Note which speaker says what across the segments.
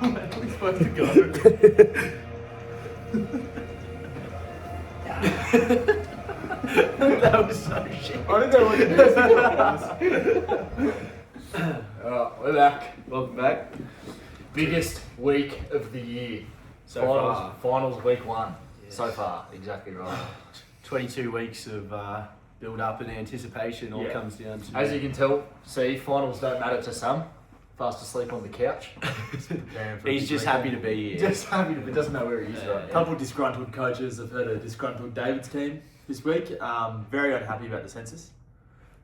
Speaker 1: Where are we supposed to go?
Speaker 2: That was so shit.
Speaker 1: I don't know what it is. Alright, we're back.
Speaker 2: Welcome back.
Speaker 1: Biggest week of the year.
Speaker 2: So far.
Speaker 1: Finals week 1.
Speaker 2: Yes.
Speaker 1: So far, exactly right.
Speaker 2: 22 weeks of build up and anticipation all
Speaker 1: Yeah.
Speaker 2: comes down to.
Speaker 1: As you can tell, finals don't matter to some. Fast asleep on the couch.
Speaker 2: He's just happy to be here.
Speaker 1: Just happy to be. Doesn't know where he is, right?
Speaker 3: A couple of disgruntled coaches. I've heard a disgruntled David's team this week. Very unhappy about the census.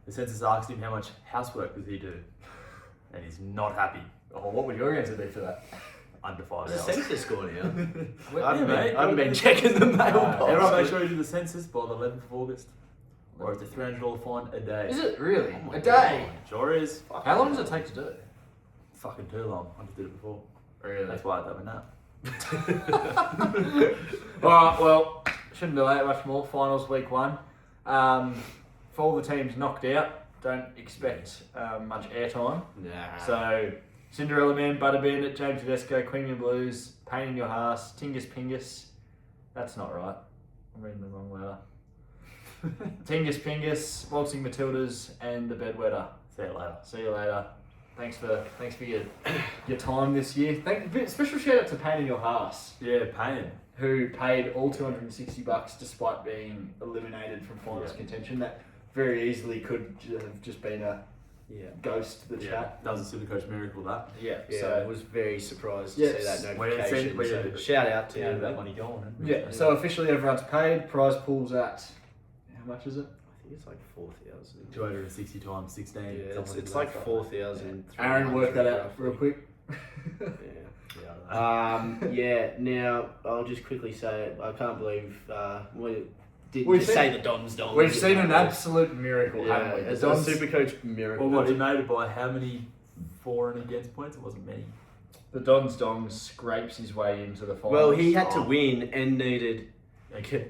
Speaker 3: The census asked him how much housework does he do, and he's not happy.
Speaker 1: Oh, what would your answer be for that?
Speaker 3: Under 5
Speaker 2: There's a
Speaker 3: hours.
Speaker 2: census score now.
Speaker 3: Yeah, mate.
Speaker 2: I haven't been checking the mailbox.
Speaker 3: Everyone make sure you do the census by the 11th of August, or it's a $300 fine a day.
Speaker 1: Is it really?
Speaker 2: Oh my
Speaker 1: A day?
Speaker 3: Sure is.
Speaker 1: How long does it take to do?
Speaker 3: Fucking too long. I just did it before.
Speaker 1: Really?
Speaker 3: That's why I have a nap.
Speaker 1: Alright, well, shouldn't delay it much more. Finals week 1. For all the teams knocked out, don't expect much airtime.
Speaker 2: Nah.
Speaker 1: So, Cinderella Man, Butter Bandit, James Tedesco, Queen and Blues, Pain in Your Hearse, Tingus Pingus. That's not right. I'm reading the wrong letter. Tingus Pingus, Waltzing Matildas, and The Bedwetter.
Speaker 3: See you later.
Speaker 1: See you later. Thanks for your time this year. Special shout out to Pain in Your Hearse,
Speaker 3: Yeah, pain.
Speaker 1: who paid all $260 despite being eliminated from finals
Speaker 3: Yeah.
Speaker 1: contention. That very easily could have just been a
Speaker 2: Yeah.
Speaker 1: ghost to the chat.
Speaker 3: That was a Supercoach miracle, that.
Speaker 1: Yeah.
Speaker 2: Yeah, I
Speaker 1: So
Speaker 2: was very surprised to
Speaker 1: Yes.
Speaker 2: see that
Speaker 3: Where it
Speaker 2: notification.
Speaker 3: said- where
Speaker 2: So
Speaker 3: it-
Speaker 2: shout out to
Speaker 3: Yeah,
Speaker 2: you.
Speaker 3: that money gone.
Speaker 1: yeah. So officially everyone's paid. Prize pool's at how much is it?
Speaker 2: I think it's like 4,000.
Speaker 3: 260 times 16.
Speaker 2: Yeah,
Speaker 3: something
Speaker 2: it's
Speaker 3: like
Speaker 2: like
Speaker 3: that.
Speaker 2: 4,000.
Speaker 1: Aaron, work that out real quick.
Speaker 2: Yeah.
Speaker 3: Yeah, I don't know.
Speaker 2: Yeah. Now I'll just quickly say I can't believe we did
Speaker 1: We've
Speaker 2: just
Speaker 1: seen-
Speaker 2: say the Dons.
Speaker 1: We've seen an absolute miracle,
Speaker 2: Yeah,
Speaker 1: haven't we?
Speaker 2: it's
Speaker 1: The
Speaker 2: a
Speaker 1: Dons-
Speaker 2: Supercoach miracle.
Speaker 3: Well, what, denoted by how many for and against points? It wasn't many.
Speaker 1: The Dongs scrapes his way into the finals.
Speaker 2: Well, he had to
Speaker 3: Oh.
Speaker 2: win and needed
Speaker 3: Okay.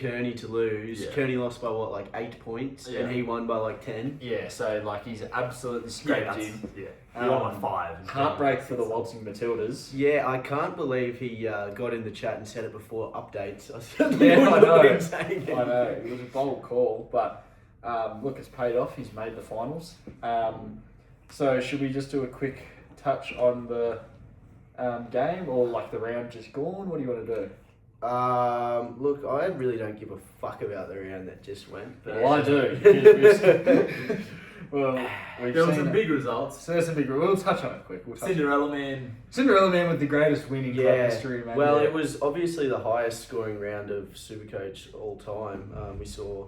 Speaker 2: Kearney to lose.
Speaker 3: Yeah.
Speaker 2: Kearney lost by what, like 8 points,
Speaker 1: Yeah.
Speaker 2: and he won by like 10.
Speaker 1: Yeah, so like he's absolutely scraped in.
Speaker 3: Yeah. He won by
Speaker 1: Um,
Speaker 3: 5.
Speaker 1: Heartbreak for the Waltzing Matildas.
Speaker 2: Yeah, I can't believe he got in the chat and said it before updates. I certainly
Speaker 1: Yeah, I
Speaker 2: wouldn't have
Speaker 1: know.
Speaker 2: been saying
Speaker 1: I know,
Speaker 2: anything.
Speaker 1: it was a bold call, but look, it's paid off. He's made the finals. So should we just do a quick touch on the game, or like the round just gone? What do you want to do?
Speaker 2: Look, I really don't give a fuck about the round that just went. But
Speaker 1: Well, I do. Well, we've
Speaker 3: There were
Speaker 1: seen
Speaker 3: some
Speaker 1: it.
Speaker 3: big results.
Speaker 1: So there's some big. We'll touch on it quick. We'll touch
Speaker 3: Cinderella Man.
Speaker 1: Cinderella Man with the greatest win in club
Speaker 2: Yeah,
Speaker 1: history, man.
Speaker 2: well,
Speaker 1: Yeah.
Speaker 2: it was obviously the highest scoring round of Supercoach all time. We saw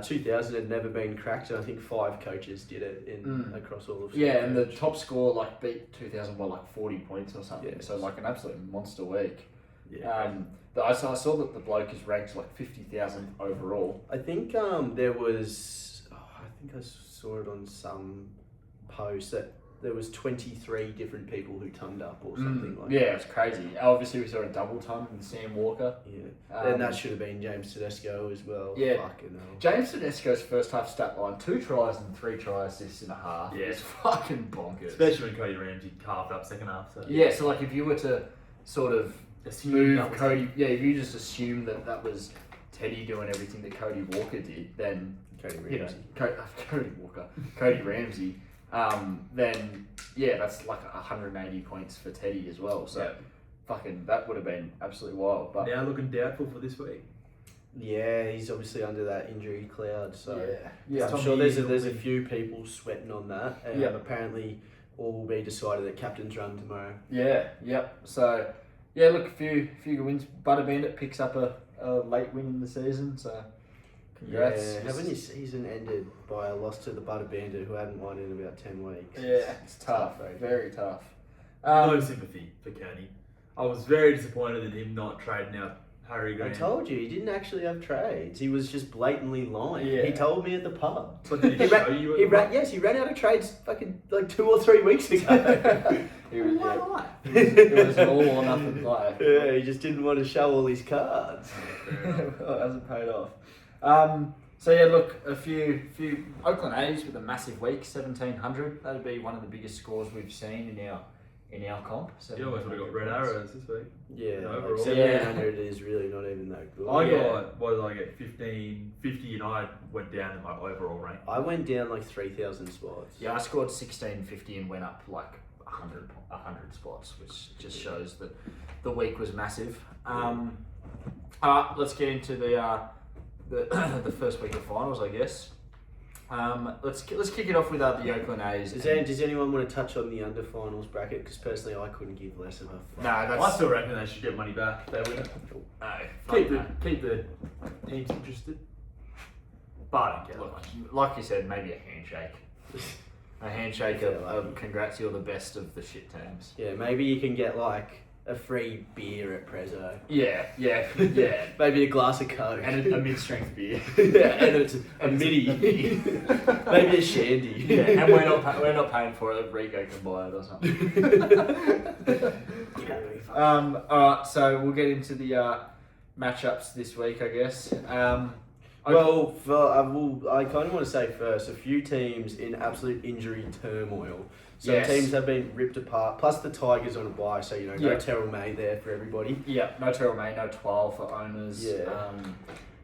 Speaker 2: 2000 had never been cracked, and I think 5 coaches did it in across all of Supercoach.
Speaker 1: Yeah, and the top score like beat 2000 by like 40 points or something.
Speaker 2: Yeah.
Speaker 1: So like an absolute monster week.
Speaker 2: Yeah.
Speaker 1: I saw that the bloke is ranked like 50,000 overall.
Speaker 2: I think there was, I think I saw it on some post that there was 23 different people who turned up or something like
Speaker 1: Yeah,
Speaker 2: that.
Speaker 1: it's crazy. Obviously, we saw a double ton with Sam Walker.
Speaker 2: Yeah. And that should have been James Tedesco as well.
Speaker 1: Yeah.
Speaker 2: Fucking hell.
Speaker 1: James Tedesco's first half stat line: 2 tries and 3 try assists in a half.
Speaker 3: Yeah.
Speaker 1: It's fucking bonkers.
Speaker 3: Especially when Cody Ramsey carved up second half. So.
Speaker 1: Yeah, so like if you were to sort of
Speaker 3: Assume
Speaker 1: move
Speaker 3: that was-
Speaker 1: Cody, if you just assume that was Teddy doing everything that Cody Walker did, then
Speaker 2: Cody
Speaker 1: you know,
Speaker 2: Ramsey.
Speaker 1: Cody Walker, Cody Ramsey, then yeah, that's like 180 points for Teddy as well. So
Speaker 3: Yeah.
Speaker 1: fucking that would have been absolutely wild. But
Speaker 3: Now looking doubtful for this week.
Speaker 2: Yeah, he's obviously under that injury cloud, so
Speaker 1: yeah,
Speaker 2: I'm
Speaker 3: Tom
Speaker 2: sure there's
Speaker 3: Heaton
Speaker 2: a
Speaker 3: will
Speaker 2: few people sweating on that. And
Speaker 1: Yeah.
Speaker 2: apparently all will be decided at captain's run tomorrow.
Speaker 1: Yep. So yeah, look, a few good wins. Butter Bandit picks up a late win in the season, so congrats.
Speaker 2: Yeah, haven't your season ended by a loss to the Butter Bandit who hadn't won in about 10 weeks?
Speaker 1: Yeah, it's tough, very tough.
Speaker 3: No sympathy for Kearney. I was very disappointed in him not trading out Harry
Speaker 2: I
Speaker 3: Green.
Speaker 2: told you, he didn't actually have trades. He was just blatantly lying.
Speaker 1: Yeah.
Speaker 2: He told me at the pub.
Speaker 3: But did he
Speaker 2: He
Speaker 3: show
Speaker 2: ran,
Speaker 3: you?
Speaker 2: he ran, yes, he ran out of trades fucking like 2 or 3 weeks ago.
Speaker 1: It was,
Speaker 3: Why
Speaker 1: yeah,
Speaker 3: not?
Speaker 1: it was an all or nothing play.
Speaker 2: Yeah, he just didn't want to show all his cards.
Speaker 1: Well, it hasn't paid off. So yeah, look, a few Oakland A's with a massive week, 1,700. That'd be one of the biggest scores we've seen in our in our comp.
Speaker 3: You almost would have got red arrows this week.
Speaker 2: Yeah,
Speaker 3: Overall.
Speaker 2: like 700 is really not even that good.
Speaker 3: I
Speaker 1: Yeah.
Speaker 3: got, what did I get, 1550, and I went down in my overall rank.
Speaker 2: I went down like 3,000 spots.
Speaker 1: Yeah, I scored 1650 and went up like 100 spots, which just shows that the week was massive. Let's get into the first week of finals, I guess. Let's kick it off with the Oakland A's.
Speaker 2: Does anyone want to touch on the under finals bracket? Because personally, I couldn't give less of a fuck.
Speaker 1: No,
Speaker 3: I
Speaker 1: that's
Speaker 3: still reckon they should get money back if they win it. Keep the teams interested. But I don't get
Speaker 1: Look, like you said, maybe a handshake. A handshake of congrats, you're the best of the shit teams.
Speaker 2: Yeah, maybe you can get like a free beer at Prezzo.
Speaker 1: Yeah.
Speaker 2: Maybe a glass of Coke.
Speaker 1: And a mid-strength beer.
Speaker 2: Yeah, and it's a midi. Maybe a shandy.
Speaker 1: Yeah, and we're not paying for it. Rico can buy it or something. Alright, so we'll get into the matchups this week, I guess.
Speaker 2: Well, I kind of want to say first, a few teams in absolute injury turmoil. Some
Speaker 1: Yes.
Speaker 2: teams have been ripped apart, plus the Tigers on a bye, so, no
Speaker 1: Yeah.
Speaker 2: Terrell May there for everybody.
Speaker 1: Yeah, no Terrell May, no 12 for owners.
Speaker 2: Yeah.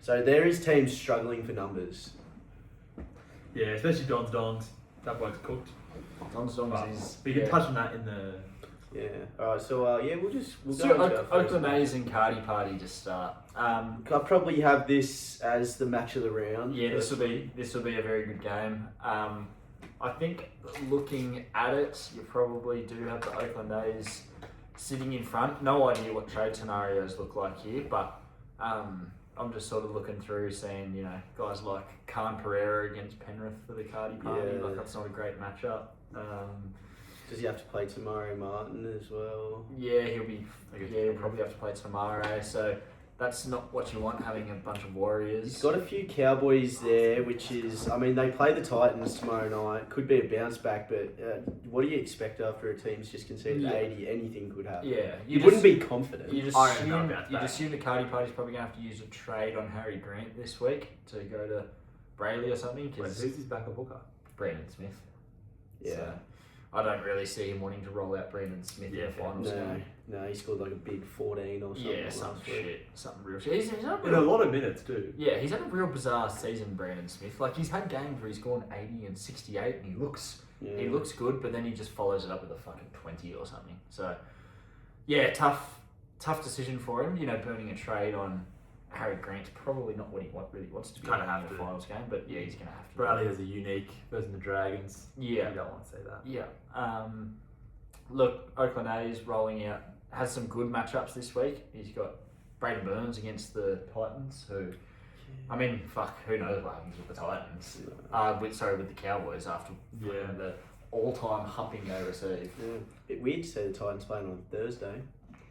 Speaker 2: So there is teams struggling for numbers.
Speaker 3: Yeah, especially Don's. That bloke's cooked.
Speaker 1: Don's
Speaker 3: But
Speaker 1: is.
Speaker 3: we can touch on that in the...
Speaker 2: Yeah. Alright, so we'll
Speaker 1: So
Speaker 2: go into our first
Speaker 1: Oakland
Speaker 2: match.
Speaker 1: A's and Cardi Party to start.
Speaker 2: I'll probably have this as the match of the round.
Speaker 1: Yeah, this will be a very good game. I think looking at it, you probably do have the Oakland A's sitting in front. No idea what trade scenarios look like here, but I'm just sort of looking through, seeing guys like Khan Pereira against Penrith for the Cardi Party.
Speaker 2: Yeah.
Speaker 1: Like that's not a great matchup.
Speaker 2: Does he have to play Tamari Martin as well?
Speaker 1: Yeah, he'll probably have to play Tamare. So that's not what you want, having a bunch of Warriors.
Speaker 2: He's got a few Cowboys there, which is, they play the Titans tomorrow night. Could be a bounce back, but what do you expect after a team's just conceded
Speaker 1: Yeah.
Speaker 2: 80? Anything could happen.
Speaker 1: Yeah,
Speaker 2: You wouldn't be confident.
Speaker 1: You just
Speaker 3: I reckon they'll bounce
Speaker 1: you'd
Speaker 3: back.
Speaker 1: assume the Cardi Party's probably going to have to use a trade on Harry Grant this week to go to Brayley or something.
Speaker 3: Wait,
Speaker 1: Because
Speaker 3: who's his backup hooker?
Speaker 1: Brandon Smith.
Speaker 2: Yeah.
Speaker 1: So, I don't really see him wanting to roll out Brandon Smith in the finals.
Speaker 2: No, he scored like a big 14 or something.
Speaker 1: Yeah, some
Speaker 2: last week.
Speaker 1: shit. Something real shit. He's had a
Speaker 3: In a
Speaker 1: real,
Speaker 3: lot of minutes too.
Speaker 1: yeah, he's had a real bizarre season, Brandon Smith. Like, he's had games where he's gone 80 and 68 and he looks good, but then he just follows it up with a fucking 20 or something. So, yeah, tough decision for him. Burning a trade on Harry Grant's probably not what he really wants to be
Speaker 3: Kinda
Speaker 1: in
Speaker 3: have
Speaker 1: the
Speaker 3: to.
Speaker 1: finals game, but yeah, he's going to have to.
Speaker 3: Bradley has a unique versus the Dragons.
Speaker 1: Yeah.
Speaker 3: You don't want to say that.
Speaker 1: Yeah. Look, Oakland A's rolling out, has some good matchups this week. He's got Braden Burns against the Titans, who, who knows what happens with the Titans. With the Cowboys after the all-time humping they received.
Speaker 2: Yeah. Bit weird to say the Titans playing on Thursday.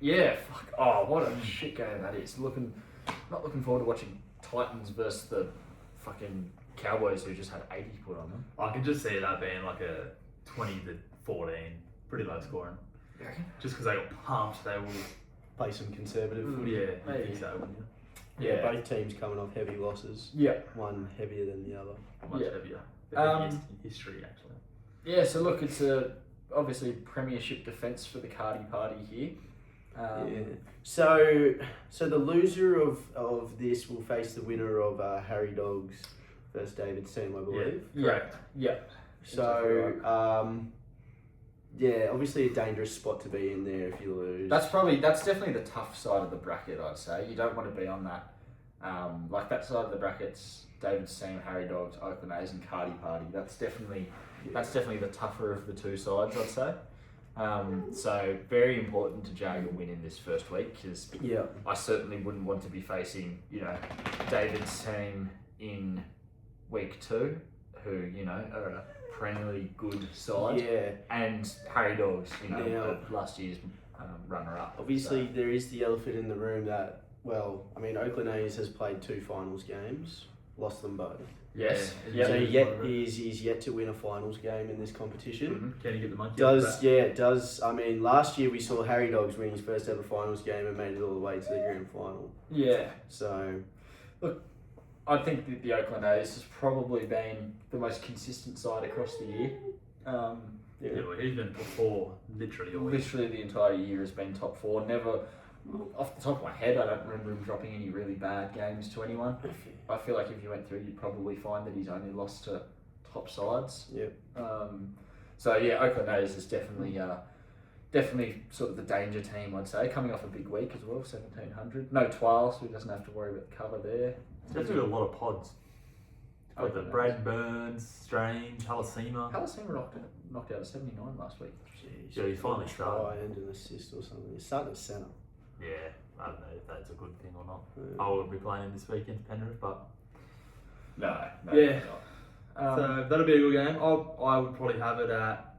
Speaker 1: Yeah, fuck. Oh, what a shit game that is. Not looking forward to watching Titans versus the fucking Cowboys who just had 80 put on them.
Speaker 3: I can just see that being like a 20-14, pretty low scoring.
Speaker 1: You reckon?
Speaker 3: Just because they got pumped, they will.
Speaker 2: Play some conservative footy.
Speaker 3: Yeah,
Speaker 1: maybe.
Speaker 3: I think so, wouldn't you?
Speaker 2: Yeah, both teams coming off heavy losses.
Speaker 1: Yeah.
Speaker 2: One heavier than the other.
Speaker 3: Much
Speaker 1: Yeah.
Speaker 3: heavier. The heaviest in history, actually.
Speaker 1: Yeah, so look, it's obviously premiership defence for the Cardi Party here.
Speaker 2: Yeah. So the loser of this will face the winner of Harry Dogs versus David's team, I believe.
Speaker 3: Correct.
Speaker 1: Yeah.
Speaker 2: So obviously a dangerous spot to be in there if you lose.
Speaker 1: That's definitely the tough side of the bracket, I'd say. You don't want to be on that. Like that side of the brackets, David's team, Harry Dogs, Oakland A's and Cardi Party. That's definitely the tougher of the two sides, I'd say. So very important to jag a win in this first week because I certainly wouldn't want to be facing, David's team in week 2, who, are a perennially good side.
Speaker 2: Yeah.
Speaker 1: And Harry Dogs,
Speaker 2: Now-
Speaker 1: last year's runner-up.
Speaker 2: Obviously, there is the elephant in the room that, Oakland A's has played 2 finals games, lost them both.
Speaker 1: Yes.
Speaker 3: Yeah.
Speaker 2: So
Speaker 3: Yeah.
Speaker 2: he's yet to win a finals game in this competition.
Speaker 3: Can you get the monkey?
Speaker 2: Last year we saw Harry Dogs win his first ever finals game and made it all the way to the grand final.
Speaker 1: Yeah.
Speaker 2: So,
Speaker 1: I think that the Oakland A's has probably been the most consistent side across the year.
Speaker 3: Yeah, well, he's been top 4 literally all year.
Speaker 1: Literally the entire year has been top 4. Never, off the top of my head, I don't remember him dropping any really bad games to anyone. I feel like if you went through, you'd probably find that he's only lost to top sides.
Speaker 2: Yep.
Speaker 1: So yeah, Oakland A's is definitely sort of the danger team, I'd say. Coming off a big week as well, 1,700. No Twile, so he doesn't have to worry about the cover there.
Speaker 3: Definitely got a lot of pods. Got the
Speaker 1: Oakland
Speaker 3: Braden
Speaker 1: A's.
Speaker 3: Burns, Strange, Halasima.
Speaker 1: Halasima knocked out a 79 last week.
Speaker 2: Jeez,
Speaker 3: Yeah, he finally started.
Speaker 2: try and an assist or something. He's starting at centre.
Speaker 3: Yeah, I don't know if that's a good thing or not.
Speaker 2: Yeah.
Speaker 3: I wouldn't be playing him this weekend for Penrith, but
Speaker 1: No.
Speaker 3: Yeah.
Speaker 1: Not.
Speaker 3: so that'll be a good game. I would probably have it at.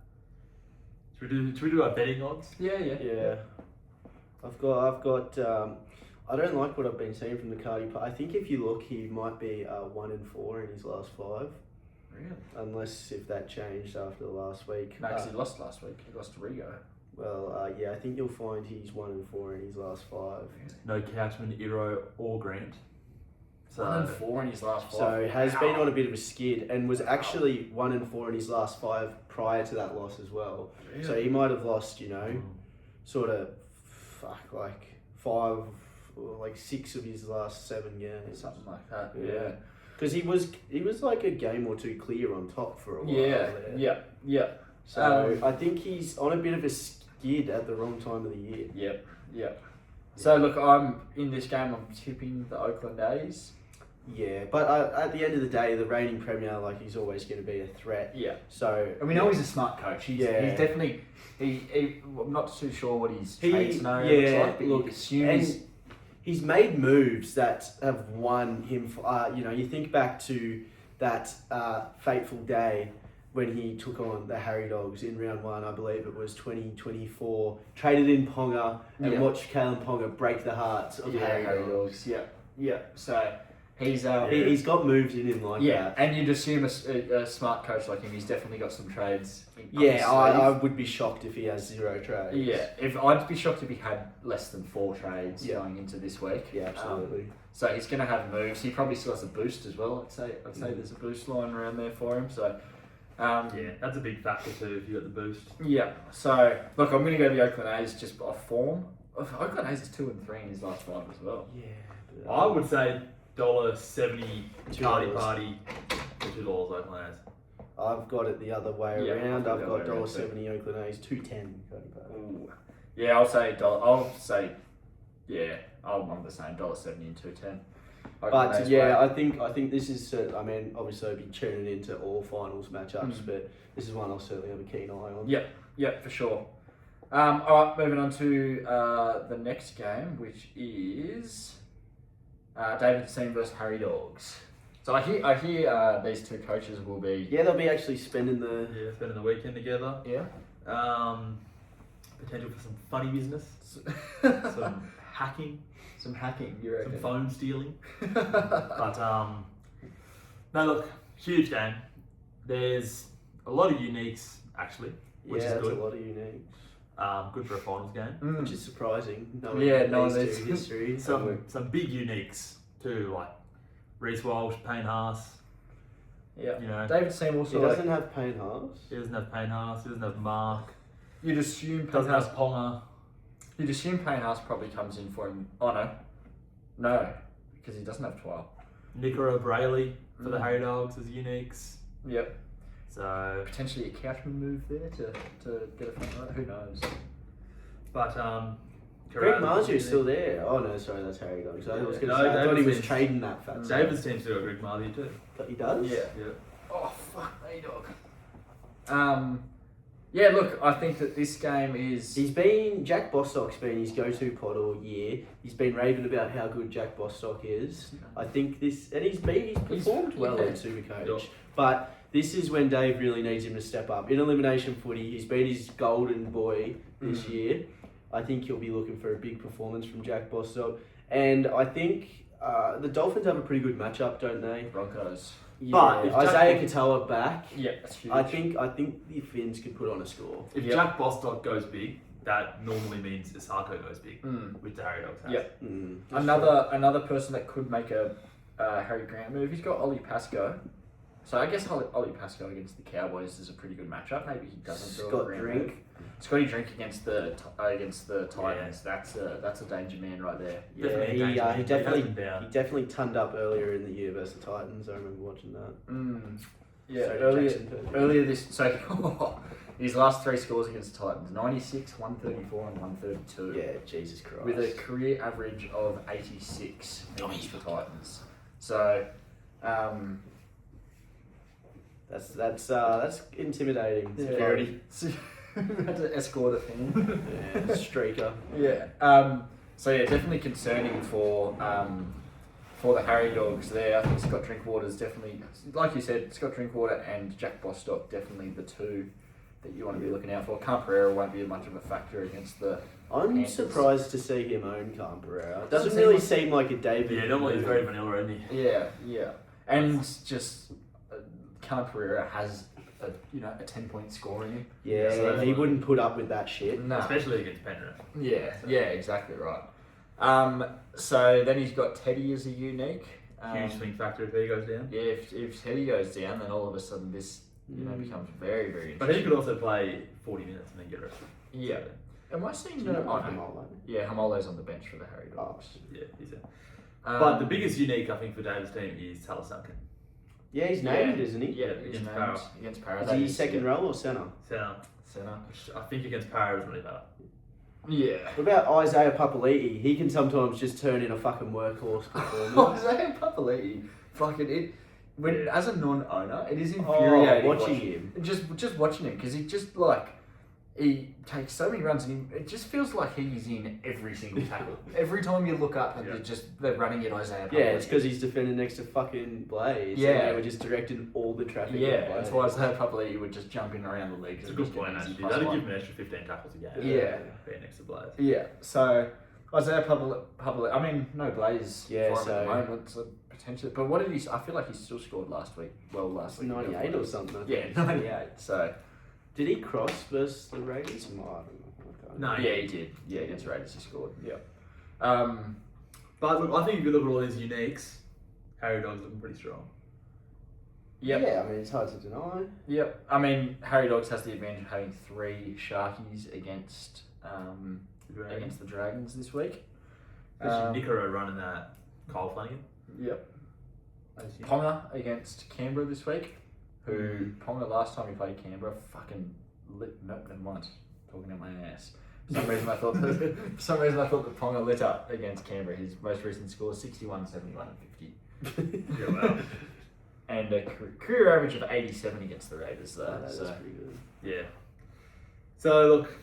Speaker 3: Should we do our betting odds?
Speaker 1: Yeah.
Speaker 2: Yeah. I've got. I don't like what I've been seeing from the Cardi. I think if you look, he might be 1-4 in his last 5.
Speaker 1: Really?
Speaker 2: Unless if that changed after the last week.
Speaker 1: No, 'cause he lost last week. He lost to Rigo.
Speaker 2: Yeah, I think you'll find he's 1-4 in his last 5.
Speaker 3: No Couchman, Iro, or Grant. So
Speaker 1: 1-4 in his last 5.
Speaker 2: So has been on a bit of a skid and was actually 1-4 in his last 5 prior to that loss as well.
Speaker 1: Really?
Speaker 2: So he might have lost, sort of, like 5 or like 6 of his last 7 games.
Speaker 1: Something like that.
Speaker 2: Yeah. Because he was like a game or two clear on top for a while.
Speaker 1: Yeah.
Speaker 2: there.
Speaker 1: Yeah.
Speaker 2: So I think he's on a bit of a skid at the wrong time of the year.
Speaker 1: Yep. So look, I'm in this game. I'm tipping the Oakland A's.
Speaker 2: Yeah, but at the end of the day, the reigning premier, like he's always going to be a threat.
Speaker 1: Yeah.
Speaker 2: So
Speaker 1: And we know he's a smart coach. He's definitely. I'm not too sure what his trade scenario looks like, but
Speaker 2: look,
Speaker 1: you assume
Speaker 2: and
Speaker 1: he's.
Speaker 2: he's made moves that have won him. You think back to that fateful day when he took on the Harry Dogs in round 1. I believe it was 2024. Traded in Ponga and watched Kalen Ponga break the hearts of Harry Dogs.
Speaker 1: Yeah. So he's
Speaker 2: He's got moves in him like that.
Speaker 1: and you'd assume a smart coach like him, he's definitely got some trades.
Speaker 2: Yeah, I would be shocked if he has 0 trades.
Speaker 1: Yeah, I'd be shocked if he had less than 4 trades
Speaker 2: Yeah.
Speaker 1: going into this week.
Speaker 2: Yeah, absolutely.
Speaker 1: So he's going to have moves. He probably still has a boost as well. I'd say there's a boost line around there for him. So
Speaker 3: yeah, that's a big factor too if you got the boost.
Speaker 1: yeah. So look, I'm going to go to the Oakland A's just off form. Oakland A's is 2-3 in his last 5 as well.
Speaker 2: Yeah.
Speaker 3: I would say $1.70 Cardi
Speaker 2: $2.
Speaker 3: Party for $2 Oakland A's.
Speaker 2: I've got it the other way
Speaker 1: Yeah,
Speaker 2: around.
Speaker 1: I've
Speaker 2: I've
Speaker 1: got
Speaker 2: got
Speaker 1: the other way
Speaker 2: $1.70 Oakland A's, $2.10 Cody Park.
Speaker 1: Ooh. Yeah, I'll say yeah. I'm the same, $1.70 and 2.10.
Speaker 2: But yeah, I think this is. Obviously, I'll be tuning into all finals matchups, but this is one I'll certainly have a keen eye on.
Speaker 1: Yeah, for sure. All right, moving on to the next game, which is Davidson versus Harry Dogs. So I hear these two coaches will be.
Speaker 2: Yeah, they'll be actually spending
Speaker 3: Spending the weekend together.
Speaker 1: Yeah.
Speaker 3: Potential for some funny business, some hacking,
Speaker 1: Some hacking, you reckon?
Speaker 3: some phone stealing. But no, look, huge game. There's a lot of uniques actually, which is
Speaker 2: that's
Speaker 3: good.
Speaker 2: a lot of uniques,
Speaker 3: Good for a finals game.
Speaker 2: which is surprising.
Speaker 1: there's
Speaker 2: these two history.
Speaker 3: Some big uniques too, like Reece Walsh, Payne Haas.
Speaker 1: Yeah.
Speaker 3: You know,
Speaker 1: David Seymour
Speaker 2: He
Speaker 1: also.
Speaker 2: doesn't have Payne Haas.
Speaker 3: he doesn't have Payne Haas. He doesn't have Mark.
Speaker 1: You'd assume
Speaker 3: Doesn't
Speaker 1: Payne
Speaker 3: have Ponga.
Speaker 1: You'd assume Payne Haas probably comes in for him. Oh no, because he doesn't have 12.
Speaker 3: Nicola O'Braley for the Harry Dogs as uniques.
Speaker 1: Yep.
Speaker 3: So,
Speaker 1: Potentially a Couchman move there to get a front row. Who knows?
Speaker 3: but
Speaker 2: Greg Marju's still there. Oh no, sorry, that's Harry Dogs. I was
Speaker 3: Yeah.
Speaker 2: going to say, I thought he was
Speaker 3: David's-
Speaker 2: trading that fat.
Speaker 3: David's team's still got Greg Marley too.
Speaker 2: But he does.
Speaker 1: Yeah.
Speaker 3: Yeah.
Speaker 1: Oh fuck me, dog. Yeah. Look, I think that this game is.
Speaker 2: Jack Bostock's been his go-to pod all year. He's been raving about how good Jack Bostock is. I think he's performed well in Supercoach.
Speaker 3: Yep.
Speaker 2: But this is when Dave really needs him to step up. In elimination footy, he's been his golden boy this year. I think he'll be looking for a big performance from Jack Bostock. And I think the Dolphins have a pretty good matchup, don't they?
Speaker 1: Broncos.
Speaker 3: But if Jack-
Speaker 2: Isaiah Katoa back.
Speaker 1: Yeah, that's huge.
Speaker 2: I think the Finns could put on a score.
Speaker 3: If
Speaker 1: Yep.
Speaker 3: Jack Bostock goes big, that normally means Isako goes big,
Speaker 1: Mm.
Speaker 3: which the Harry Dogs has.
Speaker 1: Yep. Another person that could make a Harry Grant move. He's got Ollie Pascoe, So I guess Ollie Pascoe against the Cowboys is a pretty good matchup. Maybe he doesn't do
Speaker 2: Scott
Speaker 1: a
Speaker 2: Drink.
Speaker 1: Scotty Drink against the Titans. That's a danger man right there.
Speaker 3: Definitely a
Speaker 2: He
Speaker 3: danger.
Speaker 2: definitely
Speaker 3: He has been down.
Speaker 2: he definitely turned up earlier in the year versus the Titans. I remember watching that.
Speaker 1: Yeah,
Speaker 2: So did
Speaker 1: earlier
Speaker 2: Jackson Purdy.
Speaker 1: earlier this so his last 3 scores against the Titans: 96, 134, and 132.
Speaker 2: Yeah, Jesus Christ.
Speaker 1: With a career average of 86 against the Titans. So,
Speaker 2: that's intimidating. Security.
Speaker 1: Had to escort a thing.
Speaker 2: Yeah, streaker.
Speaker 1: Yeah. So yeah, definitely concerning for the Harry Dogs there. I think Scott Drinkwater's definitely, like you said, Scott Drinkwater and Jack Bostock definitely the two that you want to be looking out for. Cam Pereira won't be much of a factor against the.
Speaker 2: I'm
Speaker 1: Panthers.
Speaker 2: surprised to see him own Cam Pereira. It doesn't
Speaker 1: Doesn't
Speaker 2: really
Speaker 1: seem
Speaker 2: seem like a David.
Speaker 3: Yeah, normally he's very vanilla, isn't he?
Speaker 1: Yeah, and just Cam Pereira has a 10-point score in him.
Speaker 2: Yeah,
Speaker 1: So-
Speaker 2: he wouldn't put up with that shit.
Speaker 1: No.
Speaker 3: Especially against Penrith.
Speaker 1: Yeah, exactly right. So then he's got Teddy as a unique.
Speaker 3: Huge swing factor if he goes down.
Speaker 1: Yeah, if Teddy goes down, then all of a sudden this becomes very, very
Speaker 3: But he
Speaker 1: interesting.
Speaker 3: could also play 40 minutes and then get rested.
Speaker 1: Yeah. Am I seeing
Speaker 2: Do you know
Speaker 1: no?
Speaker 2: Michael
Speaker 1: Oh, no.
Speaker 2: Molo?
Speaker 1: Yeah, Hamolo's on the bench for the Harry
Speaker 2: Oh,
Speaker 1: Dogs.
Speaker 3: Yeah, he's a...
Speaker 1: Um,
Speaker 3: But the biggest unique, I think, for David's team is Taylor Sunken.
Speaker 2: yeah, he's named, isn't he?
Speaker 1: Yeah, he's
Speaker 3: Against
Speaker 1: named
Speaker 3: Parra.
Speaker 1: against Parra.
Speaker 2: Is
Speaker 1: That
Speaker 2: he
Speaker 1: is-
Speaker 2: second
Speaker 1: yeah,
Speaker 2: row or centre?
Speaker 3: So,
Speaker 1: centre.
Speaker 3: I think against Parra is really better.
Speaker 1: Yeah.
Speaker 2: What about Isaiah Papali'i? He can sometimes just turn in a fucking workhorse performance.
Speaker 1: Isaiah Papali'i, fucking it. When as a non-owner, it is
Speaker 2: Oh,
Speaker 1: infuriating
Speaker 2: watching him.
Speaker 1: Just watching him because he just like he takes so many runs and it just feels like he's in every single tackle. Every time you look up and
Speaker 3: Yeah.
Speaker 1: they're running at Isaiah Papali'i.
Speaker 2: Yeah, it's because he's defending next to fucking Blaze.
Speaker 1: Yeah.
Speaker 2: And they were just directing all the traffic.
Speaker 1: Yeah,
Speaker 2: at
Speaker 1: that's
Speaker 2: Blaze.
Speaker 1: why Isaiah Papali'i would just jump in around the league.
Speaker 3: It's a good point, actually. That'd give him an extra 15 tackles a game.
Speaker 1: Yeah.
Speaker 3: Being next to Blaze.
Speaker 1: Yeah, so Isaiah Papali'i, I mean, no Blaze
Speaker 2: Yeah,
Speaker 1: for him
Speaker 2: so-
Speaker 1: at the moment, so potentially. But what did he? I feel like he still scored last week. Well, last week.
Speaker 2: 98 or something. I
Speaker 1: Yeah,
Speaker 2: think.
Speaker 1: 98. So
Speaker 2: Did he cross versus the Raiders? I don't know. Okay.
Speaker 3: No,
Speaker 1: yeah, he did. Yeah, against Raiders he scored. Yeah.
Speaker 3: But look, I think if you look at all these uniques, Harry Dogs looking pretty strong.
Speaker 1: Yep.
Speaker 2: Yeah, I mean, it's hard to deny.
Speaker 1: Yep. I mean, Harry Dogs has the advantage of having 3 Sharkies against the Dragons this week.
Speaker 3: Especially Nickero running that Kyle Flanagan.
Speaker 1: Yep.
Speaker 3: I assume.
Speaker 1: Ponga against Canberra this week. Who Ponga last time he played Canberra fucking lit. No, never mind. Talking out my ass. For some reason I thought that Ponga lit up against Canberra. His most recent score 61, 71, and 50.
Speaker 3: Yeah, wow.
Speaker 1: And a career average of 87 against the Raiders though.
Speaker 2: That's
Speaker 1: So
Speaker 2: pretty good.
Speaker 3: Yeah. So look,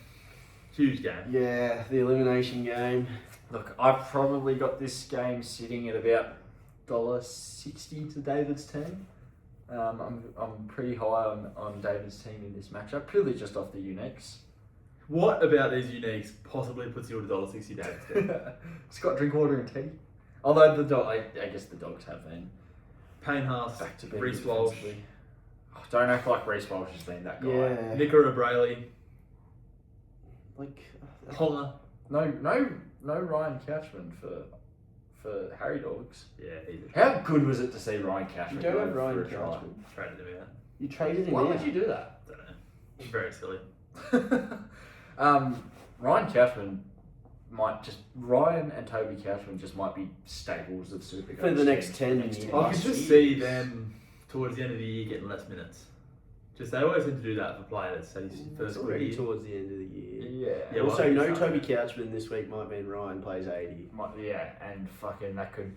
Speaker 3: huge game.
Speaker 2: Yeah, the elimination game.
Speaker 1: look, I've probably got this game sitting at about $1.60 to David's team. I'm pretty high on David's team in this matchup, purely just off the uniques.
Speaker 3: What about these uniques possibly puts you at $1.60 David's team?
Speaker 1: Scott Drinkwater and Teddy. Although the dog, I guess the Dogs have been
Speaker 3: Payne Haas,
Speaker 1: back to
Speaker 3: Reece Walsh,
Speaker 1: defensively. Oh, don't act like Reece Walsh has been that guy.
Speaker 2: Yeah.
Speaker 3: Nickero Brayley,
Speaker 2: Like,
Speaker 3: Ponga.
Speaker 1: No Ryan Couchman for Harry Dogs.
Speaker 3: Yeah, he's a
Speaker 1: How good was it to see Ryan
Speaker 2: you
Speaker 1: Couchman
Speaker 2: don't
Speaker 1: go
Speaker 2: have
Speaker 1: for
Speaker 2: Ryan
Speaker 1: a try?
Speaker 2: Couchman.
Speaker 3: traded him out.
Speaker 2: You traded him
Speaker 1: Why
Speaker 2: out.
Speaker 1: would you do that?
Speaker 3: Don't know. It's very silly.
Speaker 1: Ryan Couchman Ryan and Toby Couchman just might be staples of Supercoach
Speaker 2: For the next
Speaker 1: teams
Speaker 2: 10
Speaker 1: next
Speaker 2: years.
Speaker 1: 10
Speaker 3: I could
Speaker 1: years.
Speaker 3: just see them towards the end of the year getting less minutes. Just they always seem to do that for players. So his
Speaker 2: It's
Speaker 3: first
Speaker 2: already
Speaker 3: year.
Speaker 2: towards the end of the year.
Speaker 1: Yeah.
Speaker 3: Yeah, well,
Speaker 2: Also,
Speaker 3: I think
Speaker 2: no
Speaker 3: so.
Speaker 2: Toby Couchman this week might mean Ryan plays 80.
Speaker 1: And fucking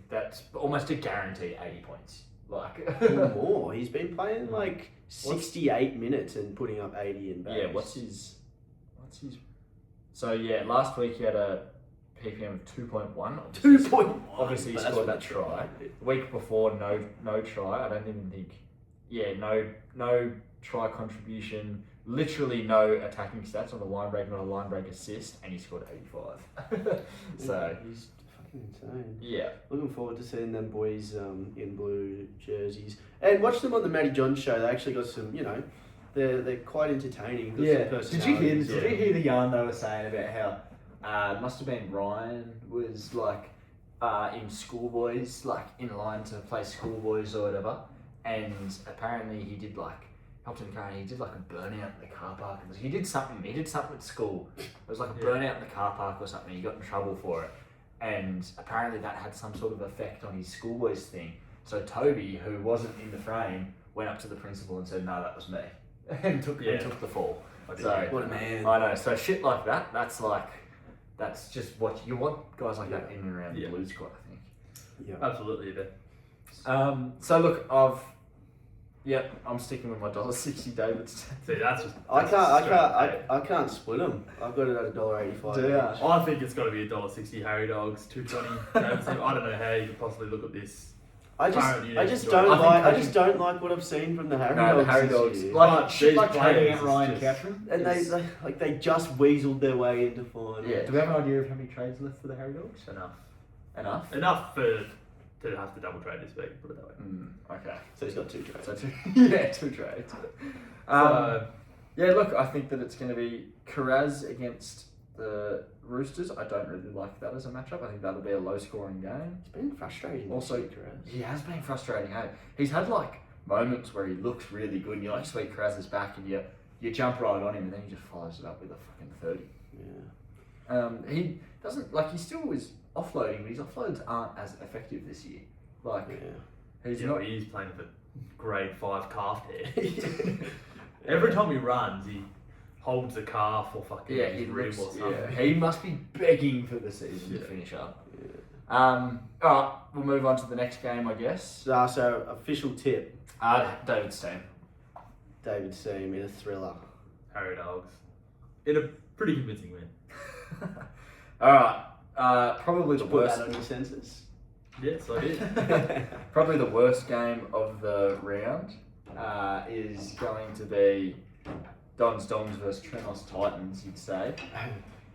Speaker 1: that's almost a guarantee 80 points. Like
Speaker 2: Or more. He's been playing like 68 minutes and putting up 80 in base.
Speaker 1: yeah, what's his so yeah, last week he had a PPM of 2.1.
Speaker 2: 2.1.
Speaker 1: Obviously he
Speaker 2: But that's
Speaker 1: scored
Speaker 2: what
Speaker 1: that
Speaker 2: the
Speaker 1: try. The week before no try. I don't even think no try contribution, literally no attacking stats on the line break, not a line break assist, and he scored 85. So
Speaker 2: he's fucking insane.
Speaker 1: yeah.
Speaker 2: Looking forward to seeing them boys in blue jerseys and watch them on the Matty John show. They actually got some, they're quite entertaining. Got some
Speaker 1: Did you
Speaker 2: personalities.
Speaker 1: hear the yarn they were saying about how it must have been Ryan was like in schoolboys, like in line to play schoolboys or whatever, and apparently he did like helped in the car. And he did like a burnout in the car park. He did something at school. It was like a burnout in the car park or something. He got in trouble for it, and apparently that had some sort of effect on his schoolboys thing. So Toby, who wasn't in the frame, went up to the principal and said, "No, that was me," and took the fall. So
Speaker 2: What a man.
Speaker 1: I know. So shit like that. That's just what you want guys like that in and around the Blues squad, I think.
Speaker 2: Yeah.
Speaker 3: Absolutely, Ben.
Speaker 1: So look, I'm sticking with my $1.60 David's.
Speaker 3: See, that's just.
Speaker 2: I can't split them. I've got it at $1.85.
Speaker 1: Do ya?
Speaker 2: each.
Speaker 3: I think it's got to be $1.60 Harry Dogs, $2.20 David's team. I don't know how you could possibly look at this.
Speaker 2: I just don't like what I've seen from the Harry Dogs. This year.
Speaker 1: Like shit,
Speaker 3: these
Speaker 1: like trading out
Speaker 3: players
Speaker 1: Ryan
Speaker 3: is
Speaker 1: Catherine.
Speaker 2: And they just weaseled their way into final.
Speaker 1: Yeah. Do we have an idea of how many trades left for the Harry Dogs?
Speaker 3: Enough to have to double trade this week. Put it that way.
Speaker 1: Okay.
Speaker 2: So he's got 2 trades.
Speaker 1: So two trades. Yeah, look, I think that it's going to be Carraz against the Roosters. I don't really like that as a matchup. I think that'll be a low-scoring game.
Speaker 2: It's been frustrating.
Speaker 1: Also, he has been frustrating, hey? He's had, like, moments where he looks really good, and you're like, sweet, Carraz is back, and you jump right on him, and then he just follows it up with a fucking 30.
Speaker 2: Yeah.
Speaker 1: He doesn't, like, he still is offloading, but his offloads aren't as effective this year. Like, he's not...
Speaker 3: He's playing with a grade 5 calf hair. Every time he runs, he holds the calf or fucking his rib or something.
Speaker 1: Yeah, he must be begging for the season to finish up. Alright, we'll move on to the next game, I guess.
Speaker 2: So official tip.
Speaker 1: David's team.
Speaker 2: David's team in a thriller.
Speaker 3: Harry Dogs. In a pretty convincing win.
Speaker 1: Alright, probably the
Speaker 2: Put
Speaker 1: worst.
Speaker 2: that on your census.
Speaker 3: Yes, I did.
Speaker 1: Probably the worst game of the round is going to be Dons versus Trenos Titans, you'd say.